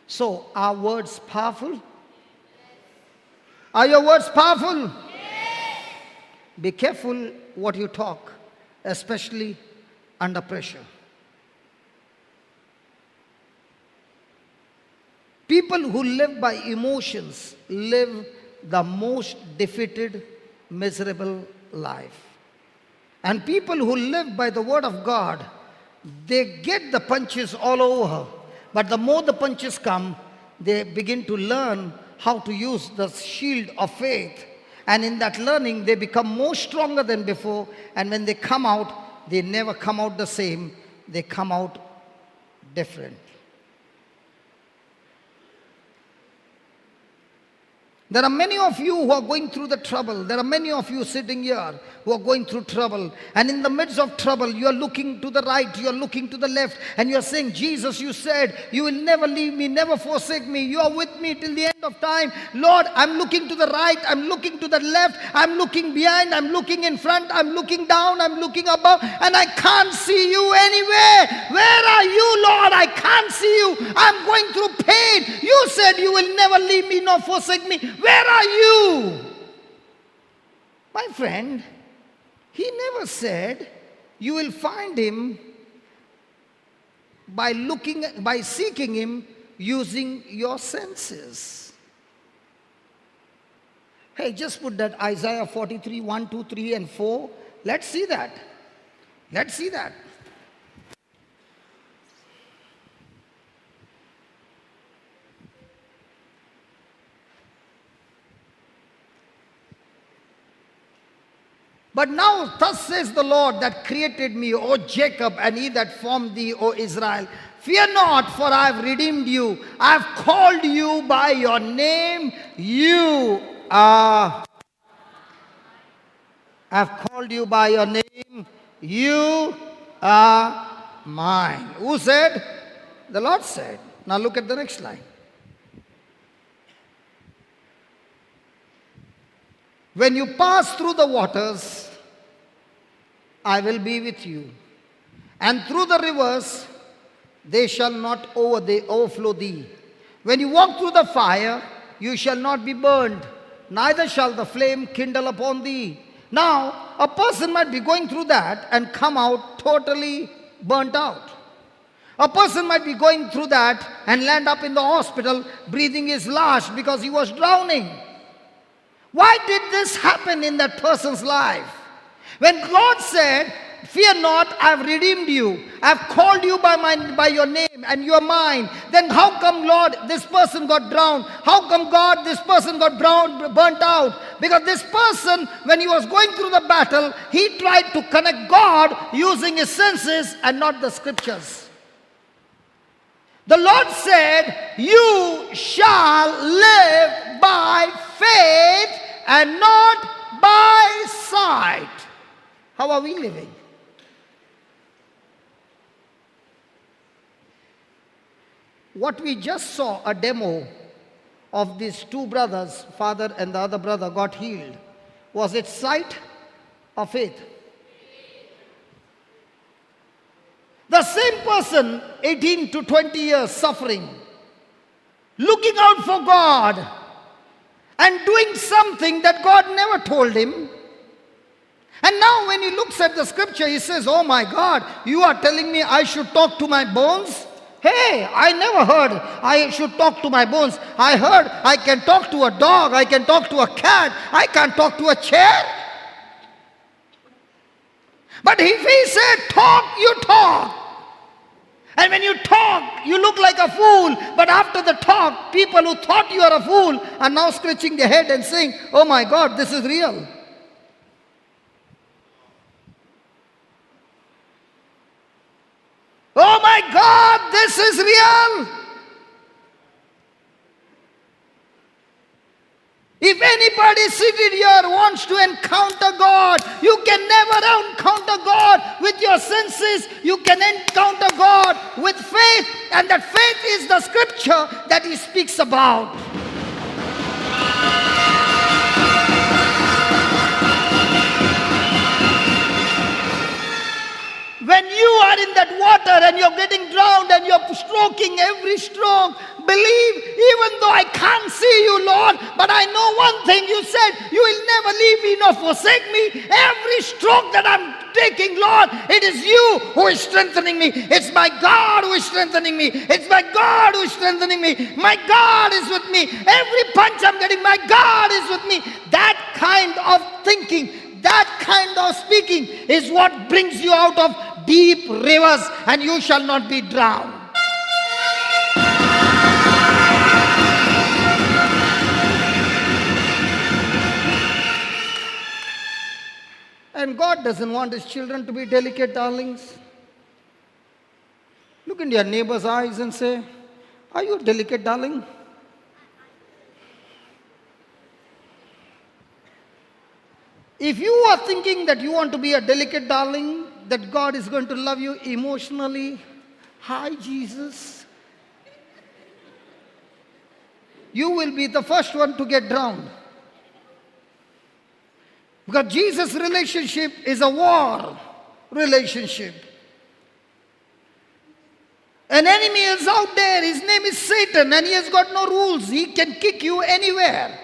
So, are words powerful? Are your words powerful? Yes. Be careful what you talk, especially under pressure. People who live by emotions live the most defeated, miserable life. And people who live by the word of God, they get the punches all over. But the more the punches come, they begin to learn how to use the shield of faith. And in that learning, they become more stronger than before. And when they come out, they never come out the same. They come out different. There are many of you who are going through the trouble. There are many of you sitting here who are going through trouble. And in the midst of trouble, you are looking to the right, you are looking to the left, and you are saying, Jesus, you said, you will never leave me, never forsake me. You are with me till the end of time. Lord, I'm looking to the right, I'm looking to the left, I'm looking behind, I'm looking in front, I'm looking down, I'm looking above, and I can't see you anywhere. Where are you, Lord? I can't see you. I'm going through pain. You said you will never leave me nor forsake me. Where are you? My friend, he never said you will find him by seeking him using your senses. Hey, just put that Isaiah 43, 1, 2, 3 and 4. Let's see that. Let's see that. But now thus says the Lord that created me, O Jacob, and he that formed thee, O Israel. Fear not, for I have redeemed you. I have called you by your name. You are. I have called you by your name. You are mine. Who said? The Lord said. Now look at the next line. When you pass through the waters, I will be with you. And through the rivers, they shall not overflow thee. When you walk through the fire, you shall not be burned, neither shall the flame kindle upon thee. Now, a person might be going through that and come out totally burnt out. A person might be going through that and land up in the hospital breathing his last because he was drowning. Why did this happen in that person's life? When God said, fear not, I have redeemed you. I have called you by your name and you are mine. Then how come, Lord, this person got drowned? How come, God, this person got burnt out? Because this person, when he was going through the battle, he tried to connect God using his senses and not the scriptures. The Lord said, you shall live by faith and not by sight. How are we living? What we just saw, a demo of these two brothers, father and the other brother got healed. Was it sight or faith? The same person, 18 to 20 years suffering, looking out for God and doing something that God never told him. And now when he looks at the scripture, he says, oh my God, you are telling me I should talk to my bones? Hey, I never heard I should talk to my bones. I heard I can talk to a dog, I can talk to a cat, I can't talk to a chair. But if he said talk, you talk. And when you talk, you look like a fool. But after the talk, people who thought you are a fool are now scratching their head and saying, oh my God, this is real. Oh my God, this is real. If anybody seated here wants to encounter God, you can never encounter God with your senses. You can encounter God with faith. And that faith is the scripture that he speaks about. When you are in that water and you're getting drowned and you're stroking every stroke, believe, even though I can't see you, Lord, but I know one thing. You said you will never leave me nor forsake me. Every stroke that I'm taking, Lord, it is you who is strengthening me. It's my God who is strengthening me. It's my God who is strengthening me. My God is with me. Every punch I'm getting, my God is with me. That kind of thinking, that kind of speaking is what brings you out of deep rivers, and you shall not be drowned. And God doesn't want his children to be delicate darlings. Look into your neighbor's eyes and say, are you a delicate darling? If you are thinking that you want to be a delicate darling, that God is going to love you emotionally, hi Jesus, you will be the first one to get drowned. Because Jesus' relationship is a war relationship. An enemy is out there, his name is Satan, and he has got no rules. He can kick you anywhere.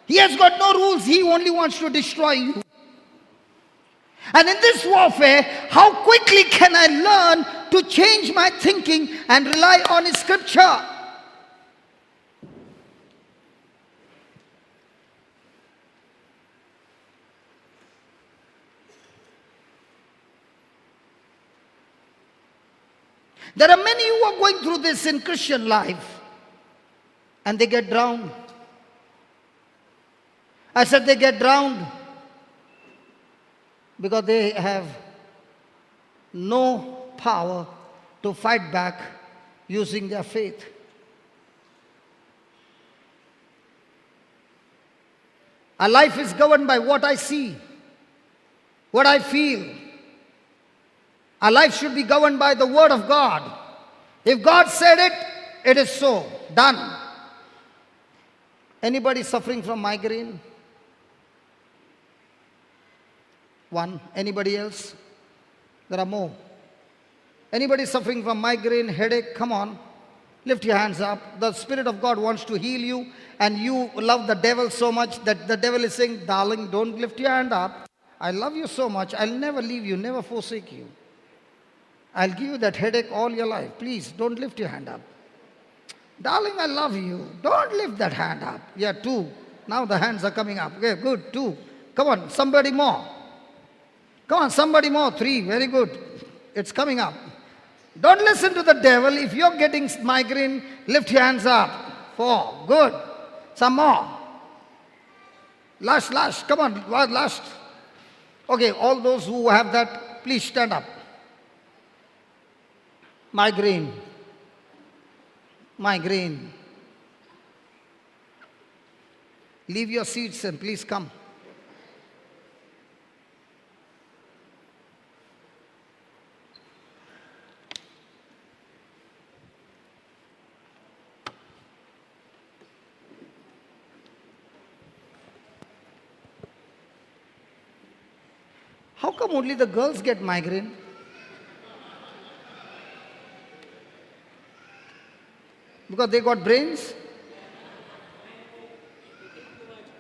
He has got no rules, he only wants to destroy you. And in this warfare, how quickly can I learn to change my thinking and rely on his scripture? There are many who are going through this in Christian life and they get drowned. I said they get drowned because they have no power to fight back using their faith. Our life is governed by what I see, what I feel. Our life should be governed by the word of God. If God said it, it is so. Done. Anybody suffering from migraine? One. Anybody else? There are more. Anybody suffering from migraine, headache? Come on. Lift your hands up. The Spirit of God wants to heal you, and you love the devil so much that the devil is saying, darling, don't lift your hand up. I love you so much. I'll never leave you, never forsake you. I'll give you that headache all your life. Please don't lift your hand up. Darling, I love you. Don't lift that hand up. Yeah, two. Now the hands are coming up. Okay, good. Two. Come on, somebody more. Come on, somebody more. Three. Very good. It's coming up. Don't listen to the devil. If you're getting migraine, lift your hands up. Four. Good. Some more. Last. Come on, last. Okay, all those who have that, please stand up. Migraine. Leave your seats and please come. How come only the girls get migraine? Because they got brains?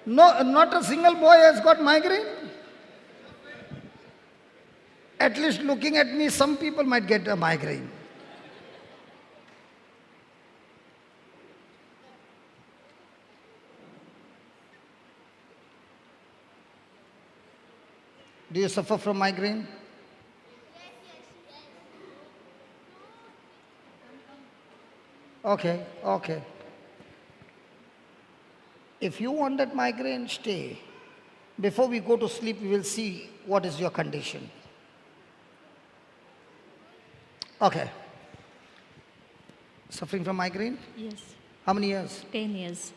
No, not a single boy has got migraine. At least looking at me, some people might get a migraine. Do you suffer from migraine? Okay. If you want that migraine, stay. Before we go to sleep, we will see what is your condition. Okay. Suffering from migraine? Yes, How many years? 10 years.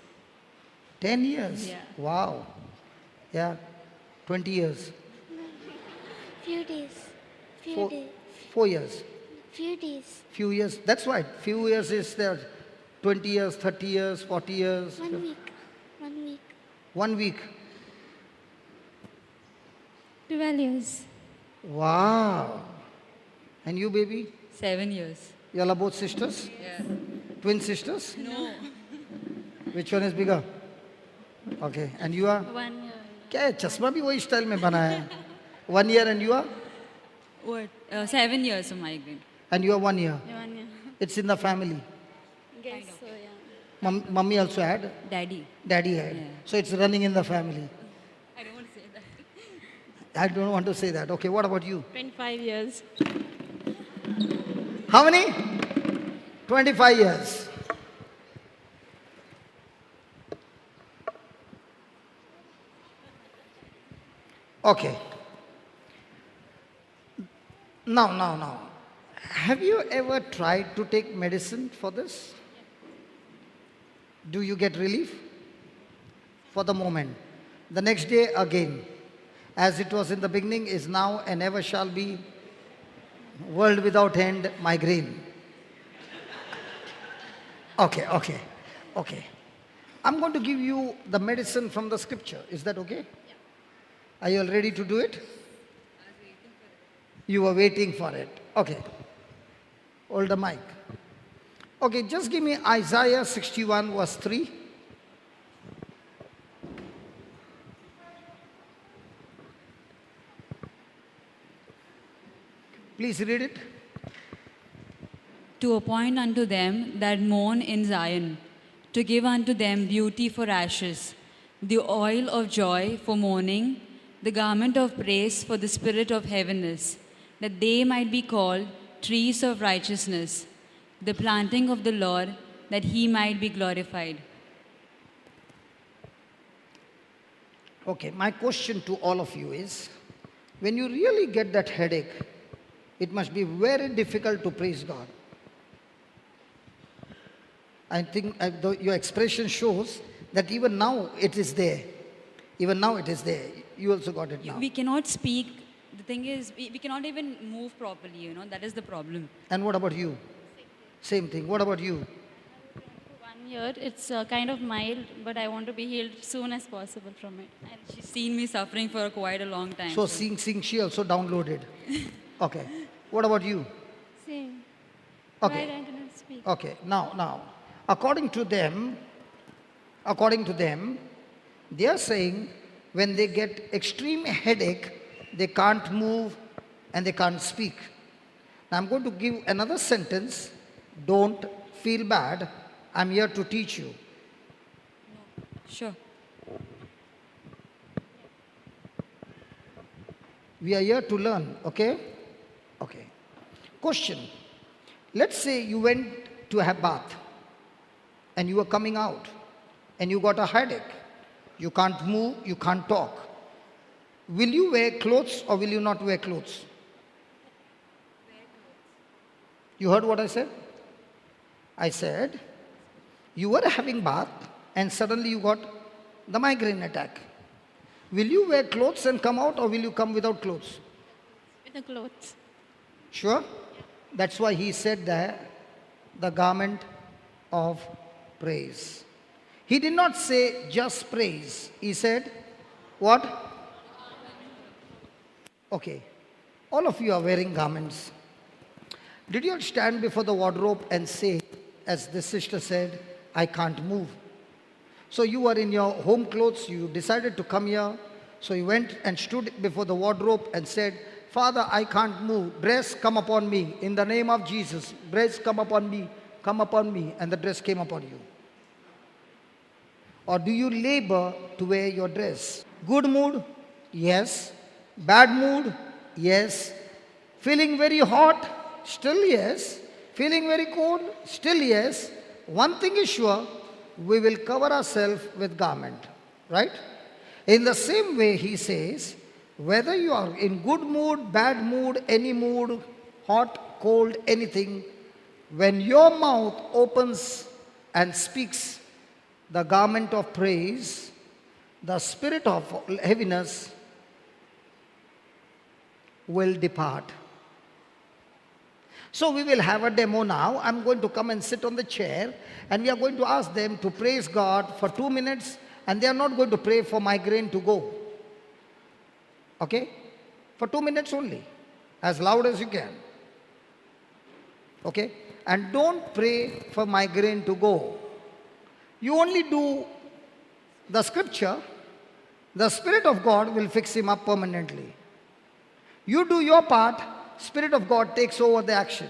10 years? Yeah. Wow. Yeah. 20 years. Few days. Few Four, days. 4 years. Few days. Few years. That's right. Few years is there. 20 years, 30 years, 40 years. 1 week. 1 week. 1 week. 12 years. Wow. And you, baby? 7 years. You all are both sisters? Yeah. Twin sisters? No. Which one is bigger? Okay. And you are? 1 year. क्या है चश्मा भी वही style में बना है 1 year and you are? What? 7 years of migraine. And you are 1 year. 1 year. It's in the family. Guess so, yeah. Mummy also had? Daddy. Daddy had. Yeah. So it's running in the family. I don't want to say that. I don't want to say that. Okay, what about you? 25 years. How many? 25 years. Okay. Now. Have you ever tried to take medicine for this? Do you get relief? For the moment. The next day again. as it was in the beginning, is now, and ever shall be, world without end, migraine. Okay. I'm going to give you the medicine from the scripture. Is that okay? Are you all ready to do it? You were waiting for it. Okay. Hold the mic. Okay, just give me Isaiah 61 verse 3. Please read it. To appoint unto them that mourn in Zion, to give unto them beauty for ashes, the oil of joy for mourning, the garment of praise for the spirit of heaviness, that they might be called trees of righteousness, the planting of the Lord, that he might be glorified. Okay, my question to all of you is, when you really get that headache, it must be very difficult to praise God. I think your expression shows that even now it is there. Even now it is there. You also got it now. We cannot speak. The thing is, we cannot even move properly, that is the problem. And what about you? Same thing. What about you? 1 year, it's kind of mild, but I want to be healed soon as possible from it. And she's seen me suffering for quite a long time. So seeing, she also downloaded. Okay. What about you? Same. Okay. Why I cannot speak? Okay. Now, according to them, they are saying when they get extreme headache, they can't move and they can't speak. Now I'm going to give another sentence. Don't feel bad. I'm here to teach you. Sure. We are here to learn, okay? Okay. Question. Let's say you went to have bath and you were coming out and you got a headache. You can't move, you can't talk. Will you wear clothes or will you not wear clothes? You heard what I said? I said, you were having bath and suddenly you got the migraine attack. Will you wear clothes and come out or will you come without clothes? With the clothes. Sure? That's why he said that the garment of praise. He did not say just praise. He said, what? Okay. All of you are wearing garments. Did you stand before the wardrobe and say, as the sister said, I can't move? So you were in your home clothes, you decided to come here. So you went and stood before the wardrobe and said, Father, I can't move. Dress, come upon me. In the name of Jesus, dress, come upon me. Come upon me. And the dress came upon you. Or do you labor to wear your dress? Good mood? Yes. Bad mood? Yes. Feeling very hot? Still yes. Feeling very cold? Still yes. One thing is sure, we will cover ourselves with garment. Right? In the same way, he says, whether you are in good mood, bad mood, any mood, hot, cold, anything, when your mouth opens and speaks the garment of praise, the spirit of heaviness will depart. So we will have a demo now. I'm going to come and sit on the chair and we are going to ask them to praise God for 2 minutes, and they are not going to pray for migraine to go. Okay? For 2 minutes only. As loud as you can. Okay? And don't pray for migraine to go. You only do the scripture, the Spirit of God will fix him up permanently. You do your part, Spirit of God takes over the action.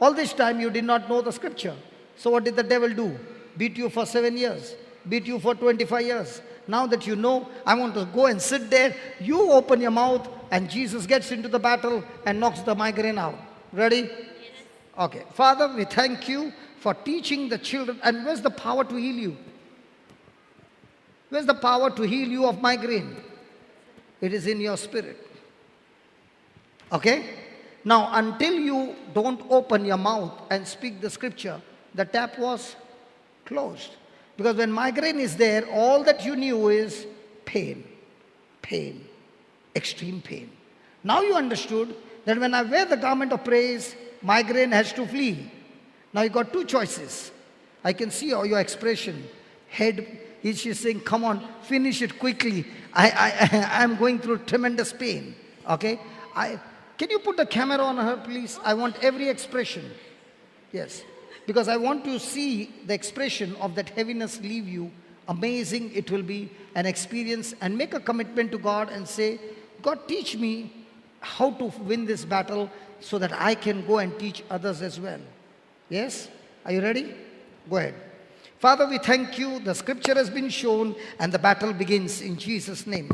All this time you did not know the scripture. So what did the devil do? Beat you for 7 years. Beat you for 25 years. Now that you know, I want to go and sit there. You open your mouth and Jesus gets into the battle and knocks the migraine out. Ready? Yes. Okay. Father, we thank you for teaching the children. And where's the power to heal you? Where's the power to heal you of migraine? It is in your spirit. Okay? Now, until you don't open your mouth and speak the scripture, the tap was closed. Because when migraine is there, all that you knew is pain, pain, extreme pain. Now you understood that when I wear the garment of praise, migraine has to flee. Now you got two choices. I can see all your expression. Head, she's saying, come on, finish it quickly. I'm going through tremendous pain. Okay? Can you put the camera on her, please? I want every expression. Yes. Because I want to see the expression of that heaviness leave you. Amazing it will be, an experience, and make a commitment to God and say, God, teach me how to win this battle so that I can go and teach others as well. Yes? Are you ready? Go ahead. Father, we thank you. The scripture has been shown and the battle begins in Jesus' name.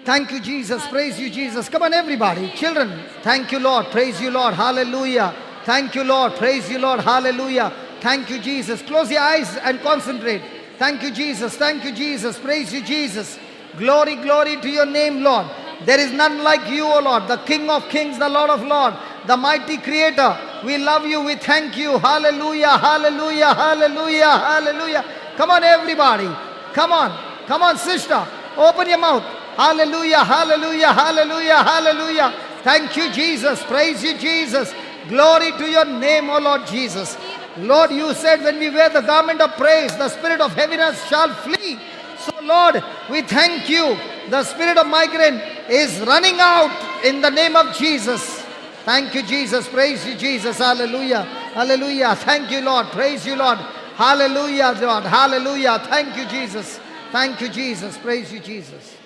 Thank you, Jesus. Praise you, Jesus. Come on, everybody. Children, thank you, Lord. Praise you, Lord. Hallelujah. Thank you, Lord. Praise you, Lord. Hallelujah. Thank you, Jesus. Close your eyes and concentrate. Thank you, Jesus. Thank you, Jesus. Praise you, Jesus. Glory, glory to your name, Lord. There is none like you, O Lord, the King of kings, the Lord of lords, the mighty Creator. We love you. We thank you. Hallelujah. Hallelujah. Hallelujah. Hallelujah. Come on, everybody. Come on. Come on, sister. Open your mouth. Hallelujah, hallelujah, hallelujah, hallelujah. Thank you, Jesus. Praise you, Jesus. Glory to your name, O Lord Jesus. Lord, you said when we wear the garment of praise, the spirit of heaviness shall flee. So, Lord, we thank you. The spirit of migraine is running out in the name of Jesus. Thank you, Jesus. Praise you, Jesus. Hallelujah, hallelujah. Thank you, Lord. Praise you, Lord. Hallelujah, Lord. Hallelujah. Thank you, Jesus. Thank you, Jesus. Praise you, Jesus.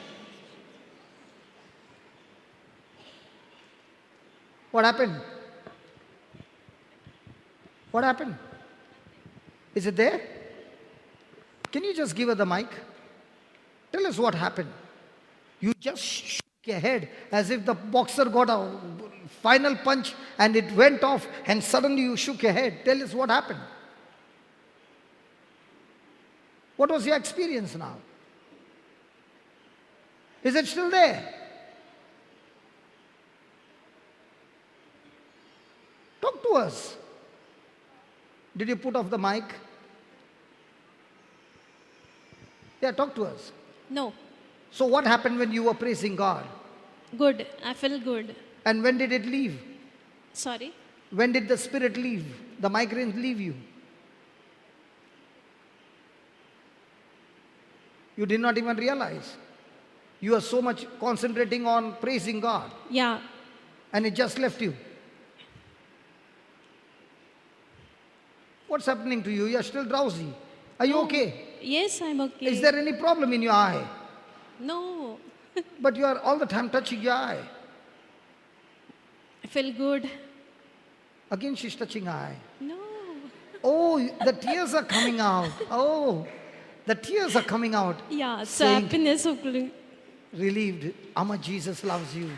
What happened? What happened? Is it there? Can you just give her the mic? Tell us what happened. You just shook your head as if the boxer got a final punch and it went off and suddenly you shook your head. Tell us what happened. What was your experience now? Is it still there? Talk to us. Did you put off the mic? Yeah, talk to us. No. So what happened when you were praising God? Good. I feel good. And when did it leave? Sorry? When did the spirit leave? The migraines leave you? You did not even realize. You are so much concentrating on praising God. Yeah. And it just left you. What's happening to you? You are still drowsy. Are you okay? Yes, I'm okay. Is there any problem in your eye? No. But you are all the time touching your eye. I feel good. Again she's touching her eye. No. Oh, the tears are coming out. Oh, the tears are coming out. Yeah, it's saying, happiness. Okay. Relieved. Amma, Jesus loves you.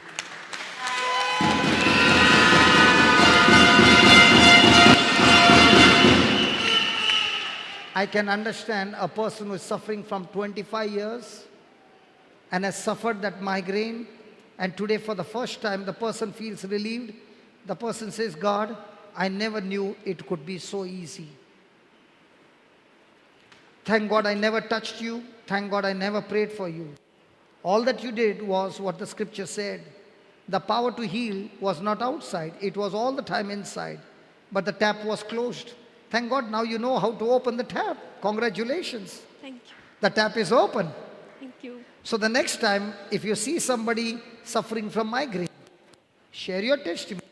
I can understand a person who is suffering from 25 years and has suffered that migraine, and today for the first time the person feels relieved. The person says, God, I never knew it could be so easy. Thank God I never touched you. Thank God I never prayed for you. All that you did was what the scripture said. The power to heal was not outside. It was all the time inside. But the tap was closed. Thank God now you know how to open the tap. Congratulations. Thank you. The tap is open. Thank you. So the next time, if you see somebody suffering from migraine, share your testimony.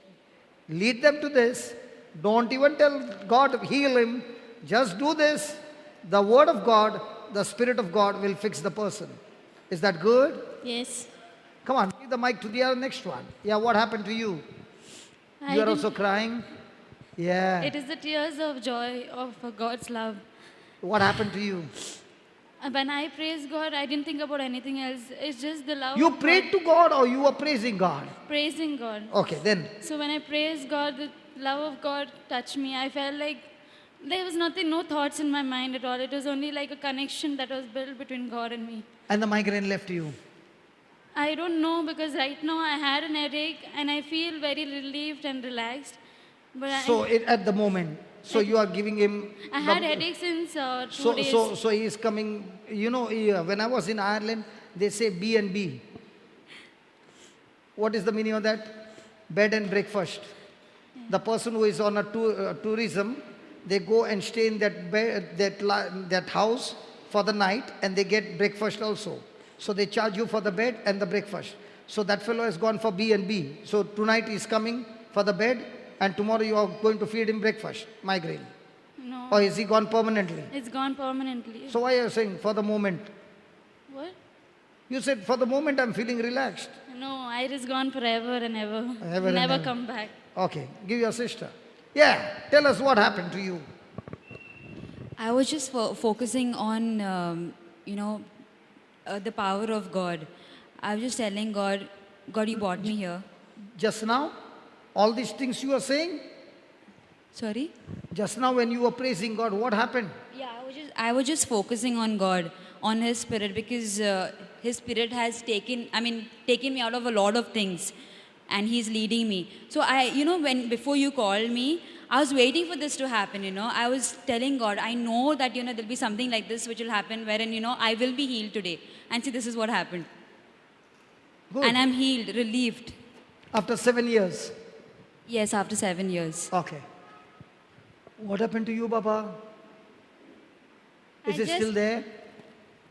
Lead them to this. Don't even tell God, heal him. Just do this. The word of God, the Spirit of God will fix the person. Is that good? Yes. Come on, give the mic to the other next one. Yeah, what happened to you? I You are didn't- also crying? Yeah. It is the tears of joy of God's love. What happened to you? When I praise God, I didn't think about anything else. It's just the love You of prayed to God or you were praising God? praising God. Okay, then. So when I praised God, the love of God touched me. I felt like there was nothing, no thoughts in my mind at all. It was only like a connection that was built between God and me. And the migraine left you. I don't know because right now I had an headache and I feel very relieved and relaxed. But So at the moment, so you are giving him. I had headache since 2 So days. so he is coming. You know, when I was in Ireland, they say B and B. What is the meaning of that? Bed and breakfast. The person who is on a tourism, they go and stay in that bed, that house for the night, and they get breakfast also. So they charge you for the bed and the breakfast. So that fellow has gone for B and B. So tonight he is coming for the bed, and tomorrow you are going to feed him breakfast, migraine. No, Or is he gone permanently? it's gone permanently. So why are you saying for the moment? What? You said for the moment I'm feeling relaxed. No, it is gone forever and ever. Ever and Never ever. come back. Okay, give your sister. Yeah, tell us what happened to you. I was just focusing on, the power of God. I was just telling God, God, you brought me here. Just now, all these things you are saying, Sorry? just now when you were praising God, what happened? Yeah, I was just focusing on God, on His Spirit, because His Spirit has taken me out of a lot of things, and He's leading me. So before you called me, I was waiting for this to happen. I was telling God, I know that there'll be something like this which will happen, wherein I will be healed today. And see, this is what happened, Good. and I'm healed, relieved. After 7 years. Yes, after 7 years. Okay. What happened to you, Baba? Is I it still just- there?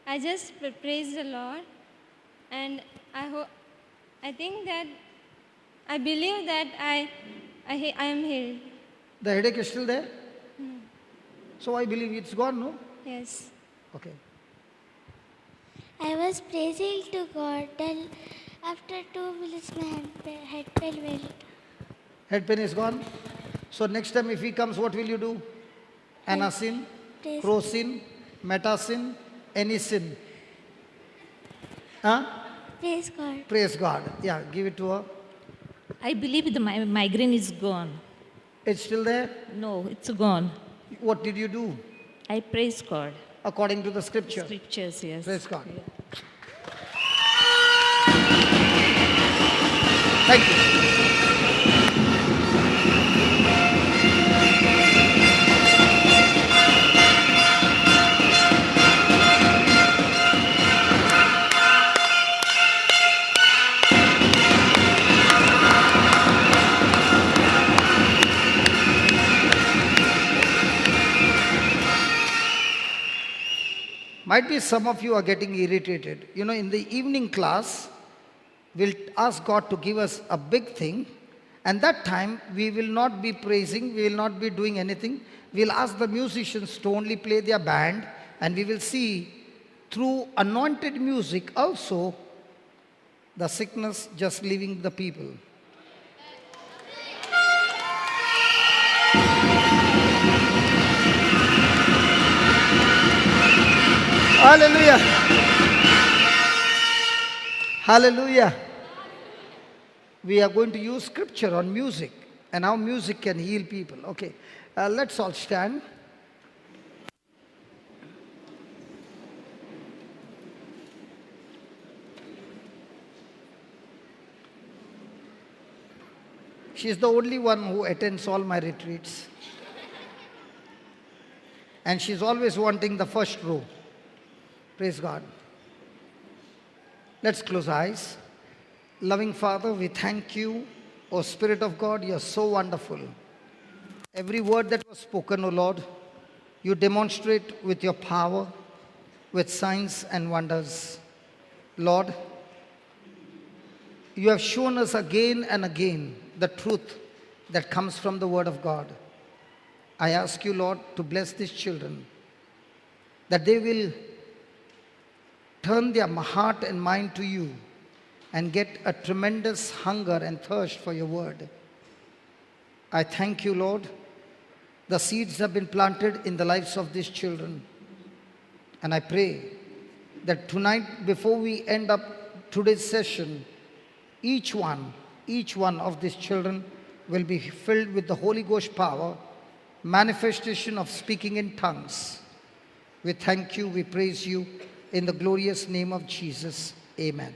I just praise the Lord, and I think that I believe that I am healed. The headache is still there? So I believe it's gone, no? Yes. Okay. I was praising to God till after 2 minutes my head pain went. Head pain is gone. So next time if he comes, what will you do? Anacin, Praise crocin, metacin, any sin. Huh? Praise God. Praise God. Yeah, give it to her. I believe the migraine is gone. It's still there? No, it's gone. What did you do? I praise God. According to the scripture. Scriptures, yes. Praise God. Thank you. Might be some of you are getting irritated. In the evening class, we'll ask God to give us a big thing, and that time we will not be praising, we will not be doing anything. We'll ask the musicians to only play their band, and we will see through anointed music also the sickness just leaving the people. Hallelujah. Hallelujah. We are going to use scripture on music and how music can heal people. Okay, let's all stand. She's the only one who attends all my retreats. And she's always wanting the first row. Praise God. Let's close eyes. Loving Father, we thank you. O Spirit of God, you are so wonderful. Every word that was spoken, O Lord, you demonstrate with your power, with signs and wonders. Lord, you have shown us again and again the truth that comes from the Word of God. I ask you, Lord, to bless these children, that they will turn their heart and mind to you and get a tremendous hunger and thirst for your word. I thank you, Lord. The seeds have been planted in the lives of these children. And I pray that tonight, before we end up today's session, each one of these children will be filled with the Holy Ghost power, manifestation of speaking in tongues. We thank you, we praise you. In the glorious name of Jesus, amen.